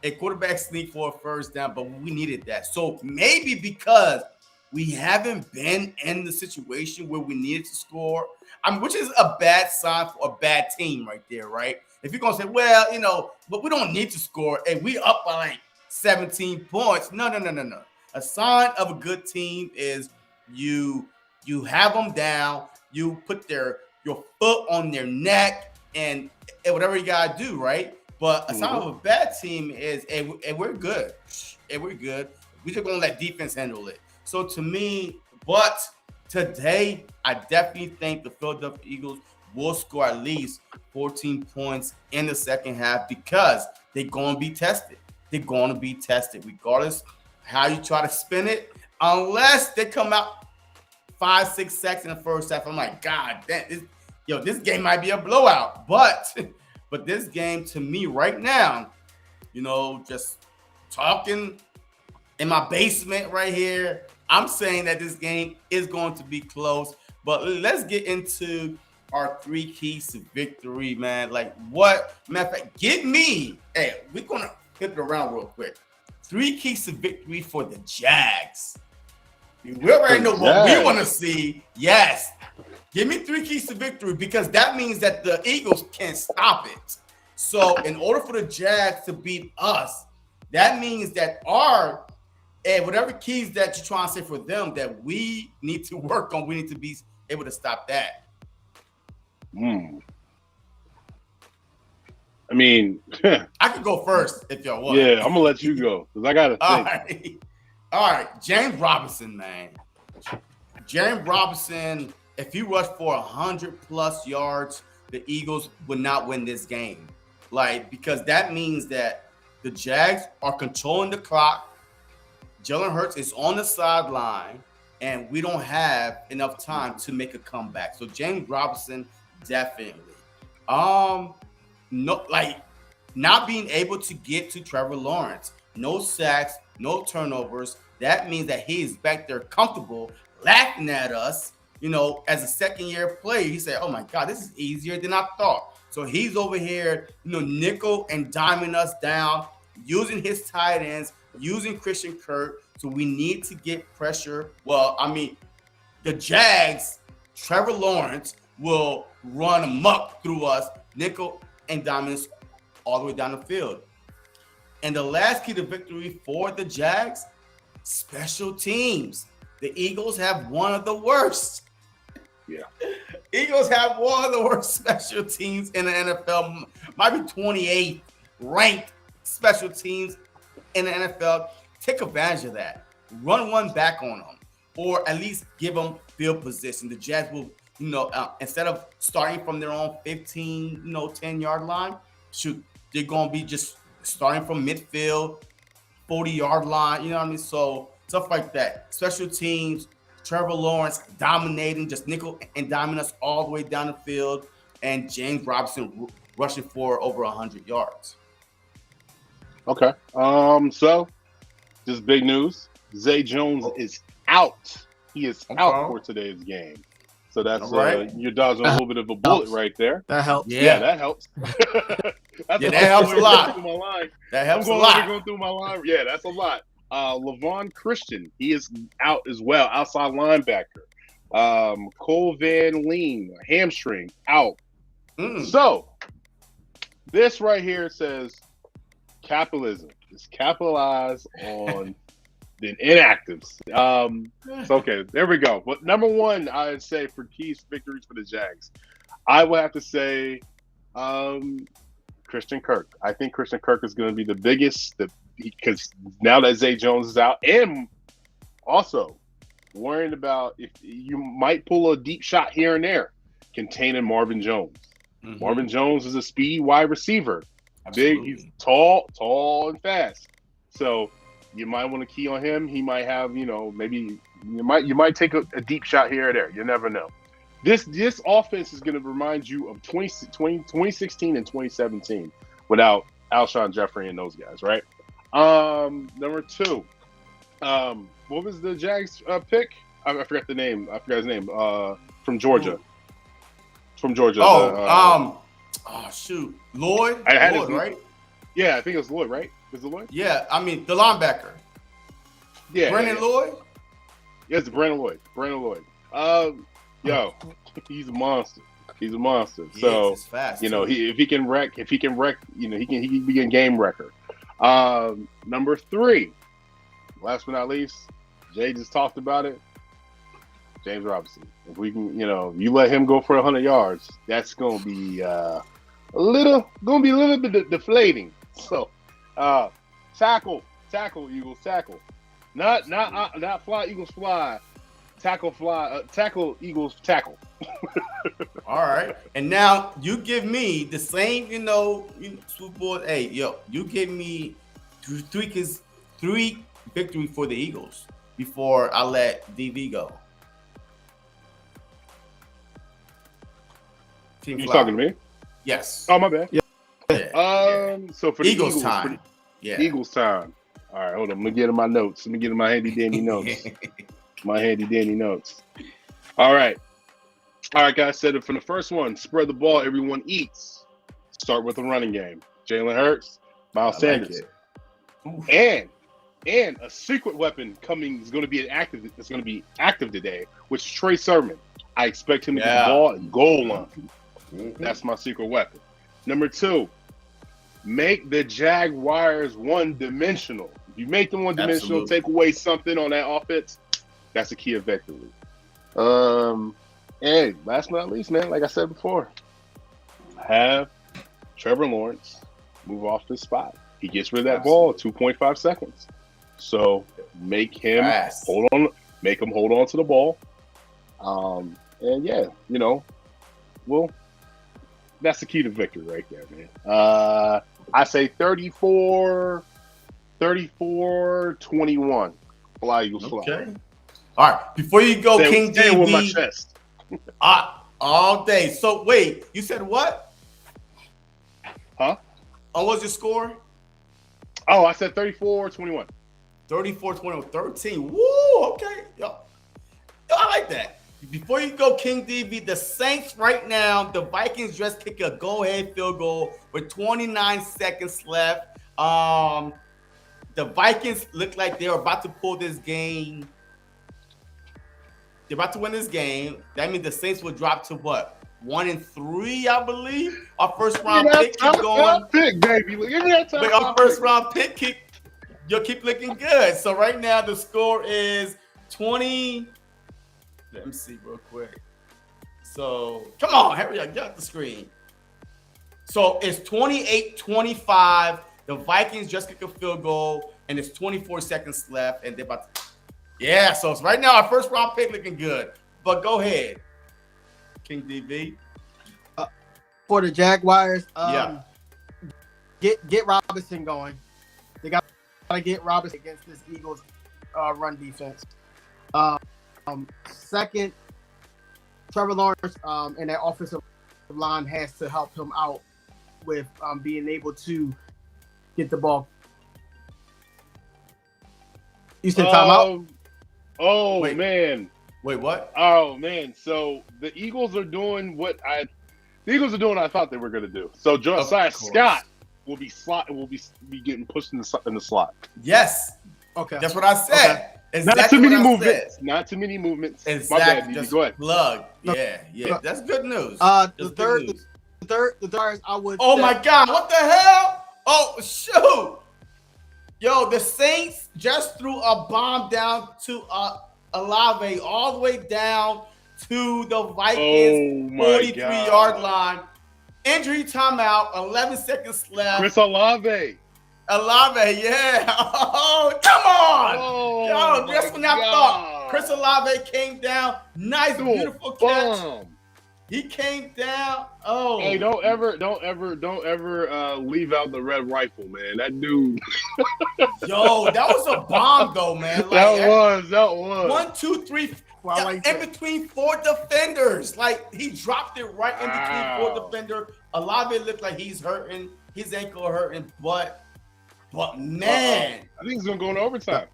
S1: a quarterback sneak for a first down, but we needed that. So maybe because we haven't been in the situation where we needed to score, which is a bad sign for a bad team right there, right? If you're going to say, well, but we don't need to score, and we up by like 17 points. No. A sign of a good team is you have them down, you put your foot on their neck, and whatever you got to do, right? But a sign of a bad team is, we're good. We're good. We're just going to let defense handle it. So to me, but today, I definitely think the Philadelphia Eagles will score at least 14 points in the second half because they're going to be tested. They're going to be tested regardless how you try to spin it, unless they come out 5-6 sacks in the first half. I'm like, God, this game might be a blowout. But this game, to me, right now, just talking in my basement right here, I'm saying that this game is going to be close. But let's get into our 3 keys to victory, man. Like what? Matter of fact, we're going to flip it around real quick. 3 keys to victory for the Jags. We already know what we want to see. Yes. Give me 3 keys to victory because that means that the Eagles can't stop it. So in order for the Jags to beat us, that means that whatever keys that you're trying to say for them that we need to work on, we need to be able to stop that.
S3: I mean,
S1: I could go first if y'all want.
S3: Yeah, I'm gonna let you go because I gotta think.
S1: All right. James Robinson, man. James Robinson, if he rushed for 100+ yards, the Eagles would not win this game. Because that means that the Jags are controlling the clock. Jalen Hurts is on the sideline, and we don't have enough time to make a comeback. So James Robinson, definitely. Not being able to get to Trevor Lawrence, no sacks, no turnovers. That means that he is back there comfortable, laughing at us. As a second-year player, he said, "Oh my God, this is easier than I thought." So he's over here, nickel and diming us down, using his tight ends, using Christian Kirk. So we need to get pressure. Well, the Jags, Trevor Lawrence will run amok through us, nickel and diamonds all the way down the field. And the last key to victory for the Jags, special teams. The Eagles have one of the worst.
S3: Yeah.
S1: Eagles have one of the worst special teams in the NFL. Might be 28th ranked special teams in the NFL. Take advantage of that. Run one back on them, or at least give them field position. The Jags will, instead of starting from their own 15, 10-yard line, they're going to be just starting from midfield, 40-yard line. You know what I mean? So stuff like that. Special teams. Trevor Lawrence dominating, just nickel and diming us all the way down the field, and James Robinson rushing for over 100 yards.
S3: Okay. So just big news. Zay Jones is out. He is out for today's game. So that's you're dodging a little bit of a bullet right there.
S2: That helps.
S3: Yeah, that helps.
S1: That helps a lot. That helps a lot.
S3: Going through my line. Yeah, that's a lot. Levon Christian, he is out as well, outside linebacker. Cole Van Leen, hamstring, out. So, this right here says capitalism. It's capitalized on the inactives. So, okay, there we go. But number one, I'd say for keys victories for the Jags, I would have to say Christian Kirk. I think Christian Kirk is going to be the biggest, because now that Zay Jones is out, and also worrying about if you might pull a deep shot here and there, containing Marvin Jones. Marvin Jones is a speedy wide receiver. Big,
S1: Absolutely.
S3: he's tall and fast. So you might want to key on him. He might have, maybe you might take a deep shot here or there. You never know. This offense is going to remind you of 2016 and 2017 without Alshon Jeffrey and those guys, right? Number 2, what was the Jags pick? I forgot the name. I forgot his name. From Georgia. From Georgia.
S1: Oh, shoot, Lloyd.
S3: I had
S1: Lloyd,
S3: it,
S1: right?
S3: Yeah, I think it was Lloyd, right? Was it Lloyd?
S1: Yeah, I mean the linebacker.
S3: Yeah,
S1: Brendan Lloyd.
S3: Yes, Brandon Lloyd. Yo, he's a monster. He's a monster. So
S1: he's fast,
S3: if he can wreck, he can be a game wrecker. Number 3, last but not least, Jay just talked about it. James Robinson. If we can, you let him go for 100 yards, that's gonna be a little bit deflating. So, tackle, Eagles, tackle. Not fly, Eagles, fly. Tackle, Eagles, tackle.
S1: All right. And now you give me the same, Super Bowl. Hey, you give me 3 victory for the Eagles before I let DV go. Team
S3: You
S1: fly.
S3: talking to me?
S1: Yes.
S3: Oh, my bad.
S1: Yeah.
S3: So for the
S1: Eagles time.
S3: Eagles time. All right, hold on. I'm gonna get in my notes. Let me get in my handy dandy notes. All right, guys. Said it from the first one. Spread the ball. Everyone eats. Start with the running game. Jalen Hurts, Miles Sanders, and a secret weapon coming is going to be active. It's going to be active today, which is Trey Sermon. I expect him to get the ball and goal line. That's my secret weapon. Number 2, make the Jaguars one-dimensional. If you make them one-dimensional, take away something on that offense, that's a key of victory. And last but not least, man, like I said before, have Trevor Lawrence move off his spot. He gets rid of that ball in 2.5 seconds. So make him hold on to the ball. And yeah, well, that's the key to victory right there, man. I say 34-21. Fly, Eagles, fly.
S1: Okay. All right. Before you go, King DB.
S3: With my chest.
S1: All day. So wait, you said what?
S3: Huh?
S1: What was your score?
S3: Oh, I said 34-21.
S1: 34-21. 13. Woo. Okay. Yo, I like that. Before you go, King DB, the Saints right now, the Vikings just kick a go-ahead field goal with 29 seconds left. The Vikings look like they're about to pull this game. They're about to win this game. That means the Saints will drop to what? 1-3, I believe. Our first round pick keep going.
S3: Pick, baby. Give me that time.
S1: Our first round pick keep looking good. So right now the score is 20. Let me see real quick. So come on, hurry up, get off the screen. So it's 28-25. The Vikings just kicked a field goal, and it's 24 seconds left, and they're about to. Yeah, so it's right now our first round pick looking good. But go ahead, King DB.
S2: For the Jaguars, get Robinson going. They got to get Robinson against this Eagles run defense. Second, Trevor Lawrence and that offensive line has to help him out with being able to get the ball. You said timeout?
S1: Wait.
S3: Man.
S1: Wait, what?
S3: Oh, man. So the Eagles are doing what I thought they were going to do. So Josiah Scott will be getting pushed in the slot.
S1: Yes.
S2: Okay.
S1: That's what I said. Okay.
S3: Exactly. Not too many movements.
S1: Exactly.
S3: My bad,
S1: just
S3: go ahead.
S1: Plug. Yeah. That's good news.
S2: The third, I would.
S1: Oh my God! What the hell? Oh shoot! Yo, the Saints just threw a bomb down to Olave all the way down to the Vikings 43-yard line. Injury timeout. 11 seconds left.
S3: Chris Olave,
S1: yeah. Oh, come on. Yo, just when I thought Chris Olave came down. Nice, beautiful catch. He came down. Oh,
S3: Hey, don't ever leave out the red rifle, man. That dude.
S1: yo, that was a bomb though, man. Like
S3: that was.
S1: 1, 2, 3,
S2: Well, I like
S1: in
S2: that.
S1: between 4 defenders. Like he dropped it right in between 4
S3: Wow.
S1: defenders. A lot of it looked like he's hurting, his ankle hurting, but man.
S3: I think he's gonna go into overtime.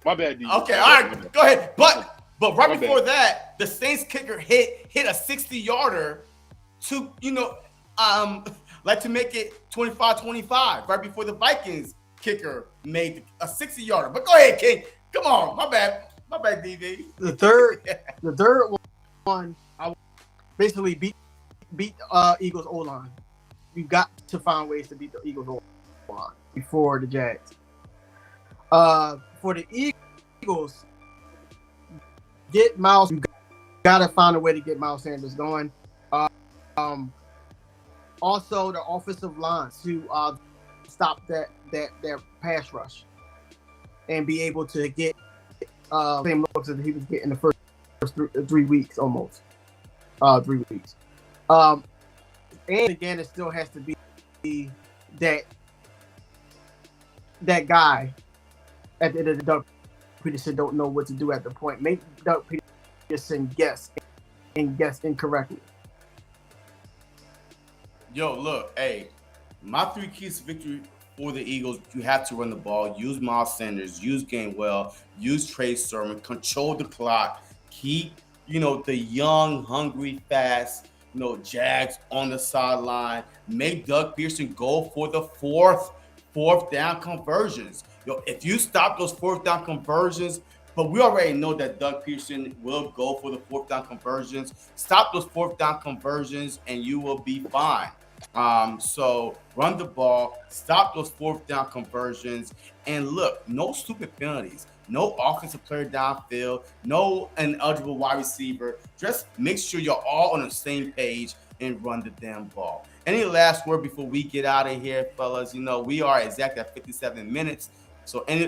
S3: My bad, D.
S1: Okay, all right, go ahead. But right
S3: My
S1: before
S3: bad.
S1: that, the Saints kicker hit a 60-yarder to, like to make it 25-25 right before the Vikings kicker made a 60-yarder. But go ahead, King. Come on, my bad, DV.
S2: The third one, I basically beat Eagles O-line. We got to find ways to beat the Eagles O-line before the Jags. For the Eagles, get Miles. You gotta find a way to get Miles Sanders going. Also, the offensive line to stop that pass rush and be able to get same looks that he was getting the first 3 weeks almost. 3 weeks. And again, it still has to be that guy at the end of the Doug Peterson don't know what to do at the point. Make Doug Peterson guess incorrectly.
S1: Yo, look, hey, my 3 keys to victory for the Eagles: you have to run the ball, use Miles Sanders, use Gainwell, use Trey Sermon, control the clock, keep the young, hungry, fast, Jags on the sideline. Make Doug Pearson go for the fourth down conversions. If you stop those 4th down conversions, but we already know that Doug Pearson will go for the 4th down conversions. Stop those 4th down conversions, and you will be fine. So run the ball, stop those 4th down conversions, and look, no stupid penalties. No offensive player downfield, no ineligible wide receiver. Just make sure you're all on the same page and run the damn ball. Any last word before we get out of here, fellas? We are exactly at 57 minutes. So, and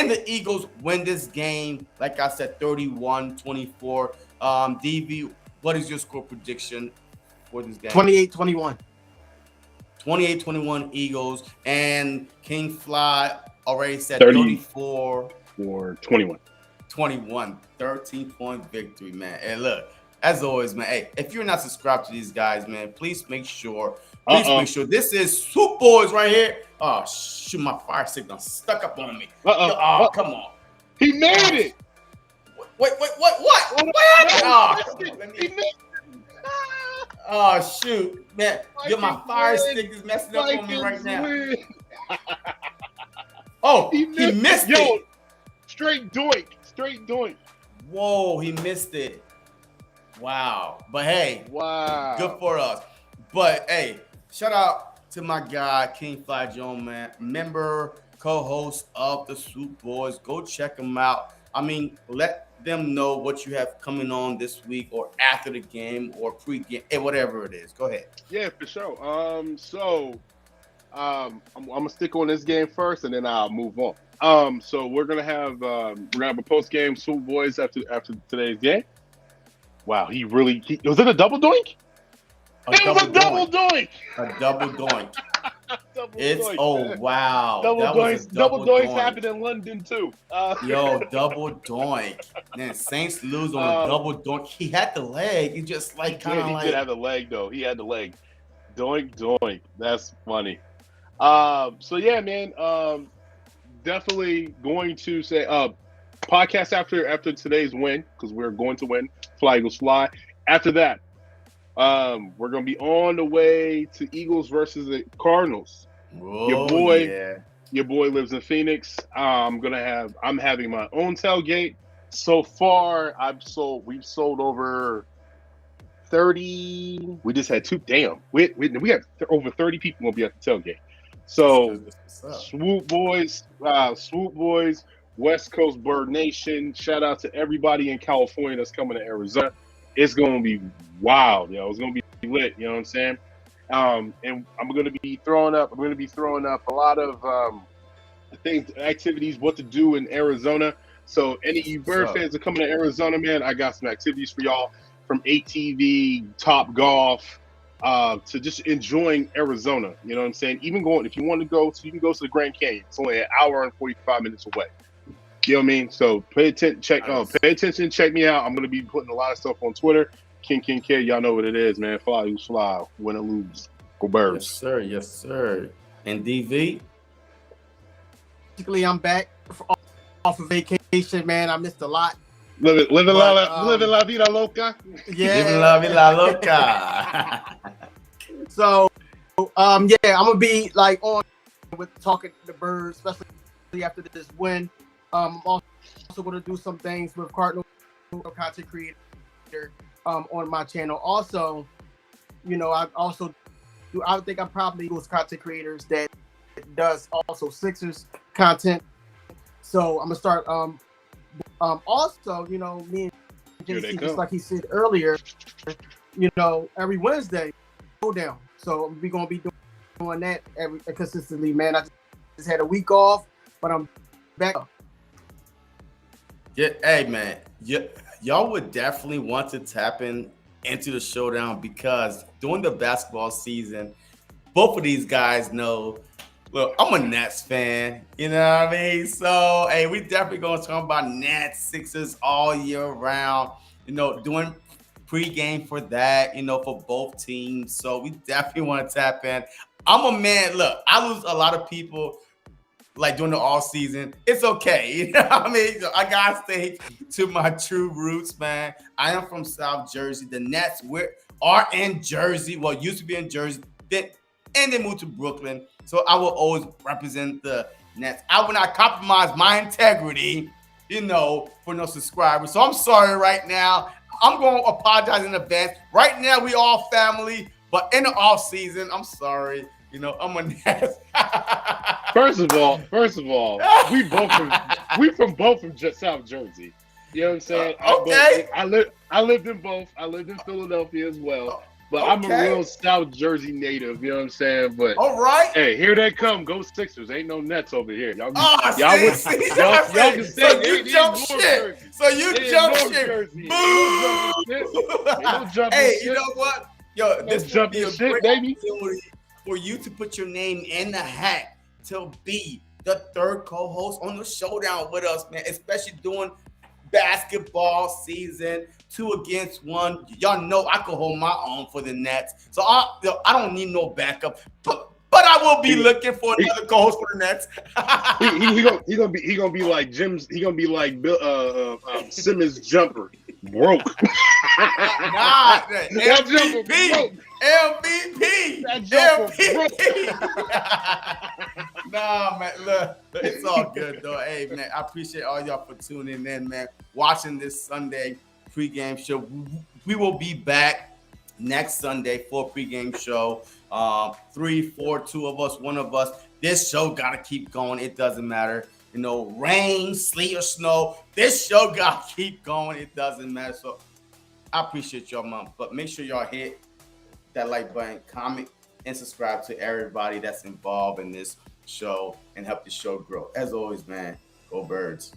S1: the Eagles win this game, like I said, 31-24. DV, what is your score prediction for this game?
S2: 28-21.
S1: 28-21 Eagles. And King Fly already said
S3: 34 for 21.
S1: 13-point victory, man. And look, as always, man, hey, if you're not subscribed to these guys, man, please make sure. This is Swoop Boys right here. Oh, shoot, my fire stick done stuck up on me. Oh, come on.
S3: He made it.
S1: Wait, what? What happened? Oh, shoot, man. My fire stick is messing up on me right now. Oh, he missed it.
S3: Straight doink.
S1: Whoa, he missed it. Wow. But hey, good for us. But hey, shout out to my guy, King Fly Jones, man. Member, co-host of the Swoop Boys. Go check him out. I mean, let them know what you have coming on this week or after the game or pre-game, whatever it is. Go ahead.
S3: Yeah, for sure. I'm gonna stick on this game first, and then I'll move on. So we're gonna have a post game Swoop Boys after today's game. Wow, was it a double doink? It was a double doink.
S1: A double doink.
S3: Man.
S1: Wow.
S3: Double doinks happened in London too.
S1: Yo, double doink. Man, Saints lose on a double doink. He had the leg. He just like kind of
S3: he
S1: like.
S3: did have the leg though. He had the leg. Doink. That's funny. So yeah, man. Definitely going to say podcast after today's win, because we're going to win. Fly Eagles Fly. After that, we're gonna be on the way to Eagles versus the Cardinals.
S1: Whoa,
S3: your boy lives in Phoenix. I'm having my own tailgate. So far, we've sold over 30. We just had 2. Damn, we got over 30 people gonna be at the tailgate. So Swoop Boys, West Coast Bird Nation. Shout out to everybody in California that's coming to Arizona. It's gonna be wild, yo. It's gonna be lit. You know what I'm saying? And I'm gonna be throwing up a lot of activities, what to do in Arizona. So any of you Bird fans are coming to Arizona, man, I got some activities for y'all. from ATV, Top Golf, to just enjoying Arizona. You know what I'm saying? Even going, if you want to go, so you can go to the Grand Canyon. It's only an hour and 45 minutes away. You know what I mean? So pay attention, pay attention, check me out. I'm gonna be putting a lot of stuff on Twitter. King K, y'all know what it is, man. Fly, you fly, win or lose. Go Birds.
S1: Yes, sir. Yes, sir. And DV?
S2: Basically, I'm back off of vacation, man. I missed a lot.
S3: Living la vida loca.
S2: Yeah.
S1: Living la vida loca.
S2: So, yeah, I'm gonna be like on with talking to the Birds, especially after this win. I'm also gonna do some things with Cardinal content creator on my channel. Also, you know, I think I'm probably those content creators that does also Sixers content. So I'm gonna start. Also, you know, me and JC, just like he said earlier, you know, every Wednesday, go down. So we're gonna be doing that consistently, man. I just had a week off, but I'm back.
S1: Yeah, hey man, y'all would definitely want to tap into the showdown because during the basketball season, both of these guys know. Look, I'm a Nets fan, you know what I mean? So, hey, we definitely going to talk about Nets, Sixers all year round, you know, doing pregame for that, you know, for both teams. So, we definitely want to tap in. I'm a man, look, I lose a lot of people like during the off season. It's okay, you know what I mean? So I got to stay to my true roots, man. I am from South Jersey. The Nets are in Jersey, well, used to be in Jersey, and they moved to Brooklyn. So I will always represent the Nets. I will not compromise my integrity, you know, for no subscribers. So I'm sorry right now. I'm going to apologize in advance. Right now, we all family, but in the off season, I'm sorry. You know, I'm a Nets.
S3: First of all, we both from South Jersey. You know what I'm saying?
S1: Okay.
S3: I lived in both. I lived in Philadelphia as well. But okay. I'm a real South Jersey native, you know what I'm saying? But
S1: all right.
S3: Hey, here they come. Go Sixers. Ain't no Nets over here. Y'all
S1: can say so you jump ship. So you jump ship. Hey, you know what? Yo, this would be a great opportunity for you to put your name in the hat to be the third co-host on the showdown with us, man, especially during basketball season, 2 against 1. Y'all know I could hold my own for the Nets, so I don't need no backup. But I will be looking for another co-host for the Nets.
S3: he gonna be like Jim's. He gonna be like Bill, Simmons' jumper broke.
S1: Nah, MVP. Nah, man, look, it's all good though. Hey, man, I appreciate all y'all for tuning in, man. Watching this Sunday pregame show. We will be back next Sunday for a pregame show. 3, 4, 2 of us, 1 of us. This show gotta keep going. It doesn't matter. You know, rain, sleet, or snow. This show gotta keep going. It doesn't matter. So I appreciate y'all, mom. But make sure y'all hit that like button, comment, and subscribe to everybody that's involved in this show and help the show grow. As always, man, go Birds.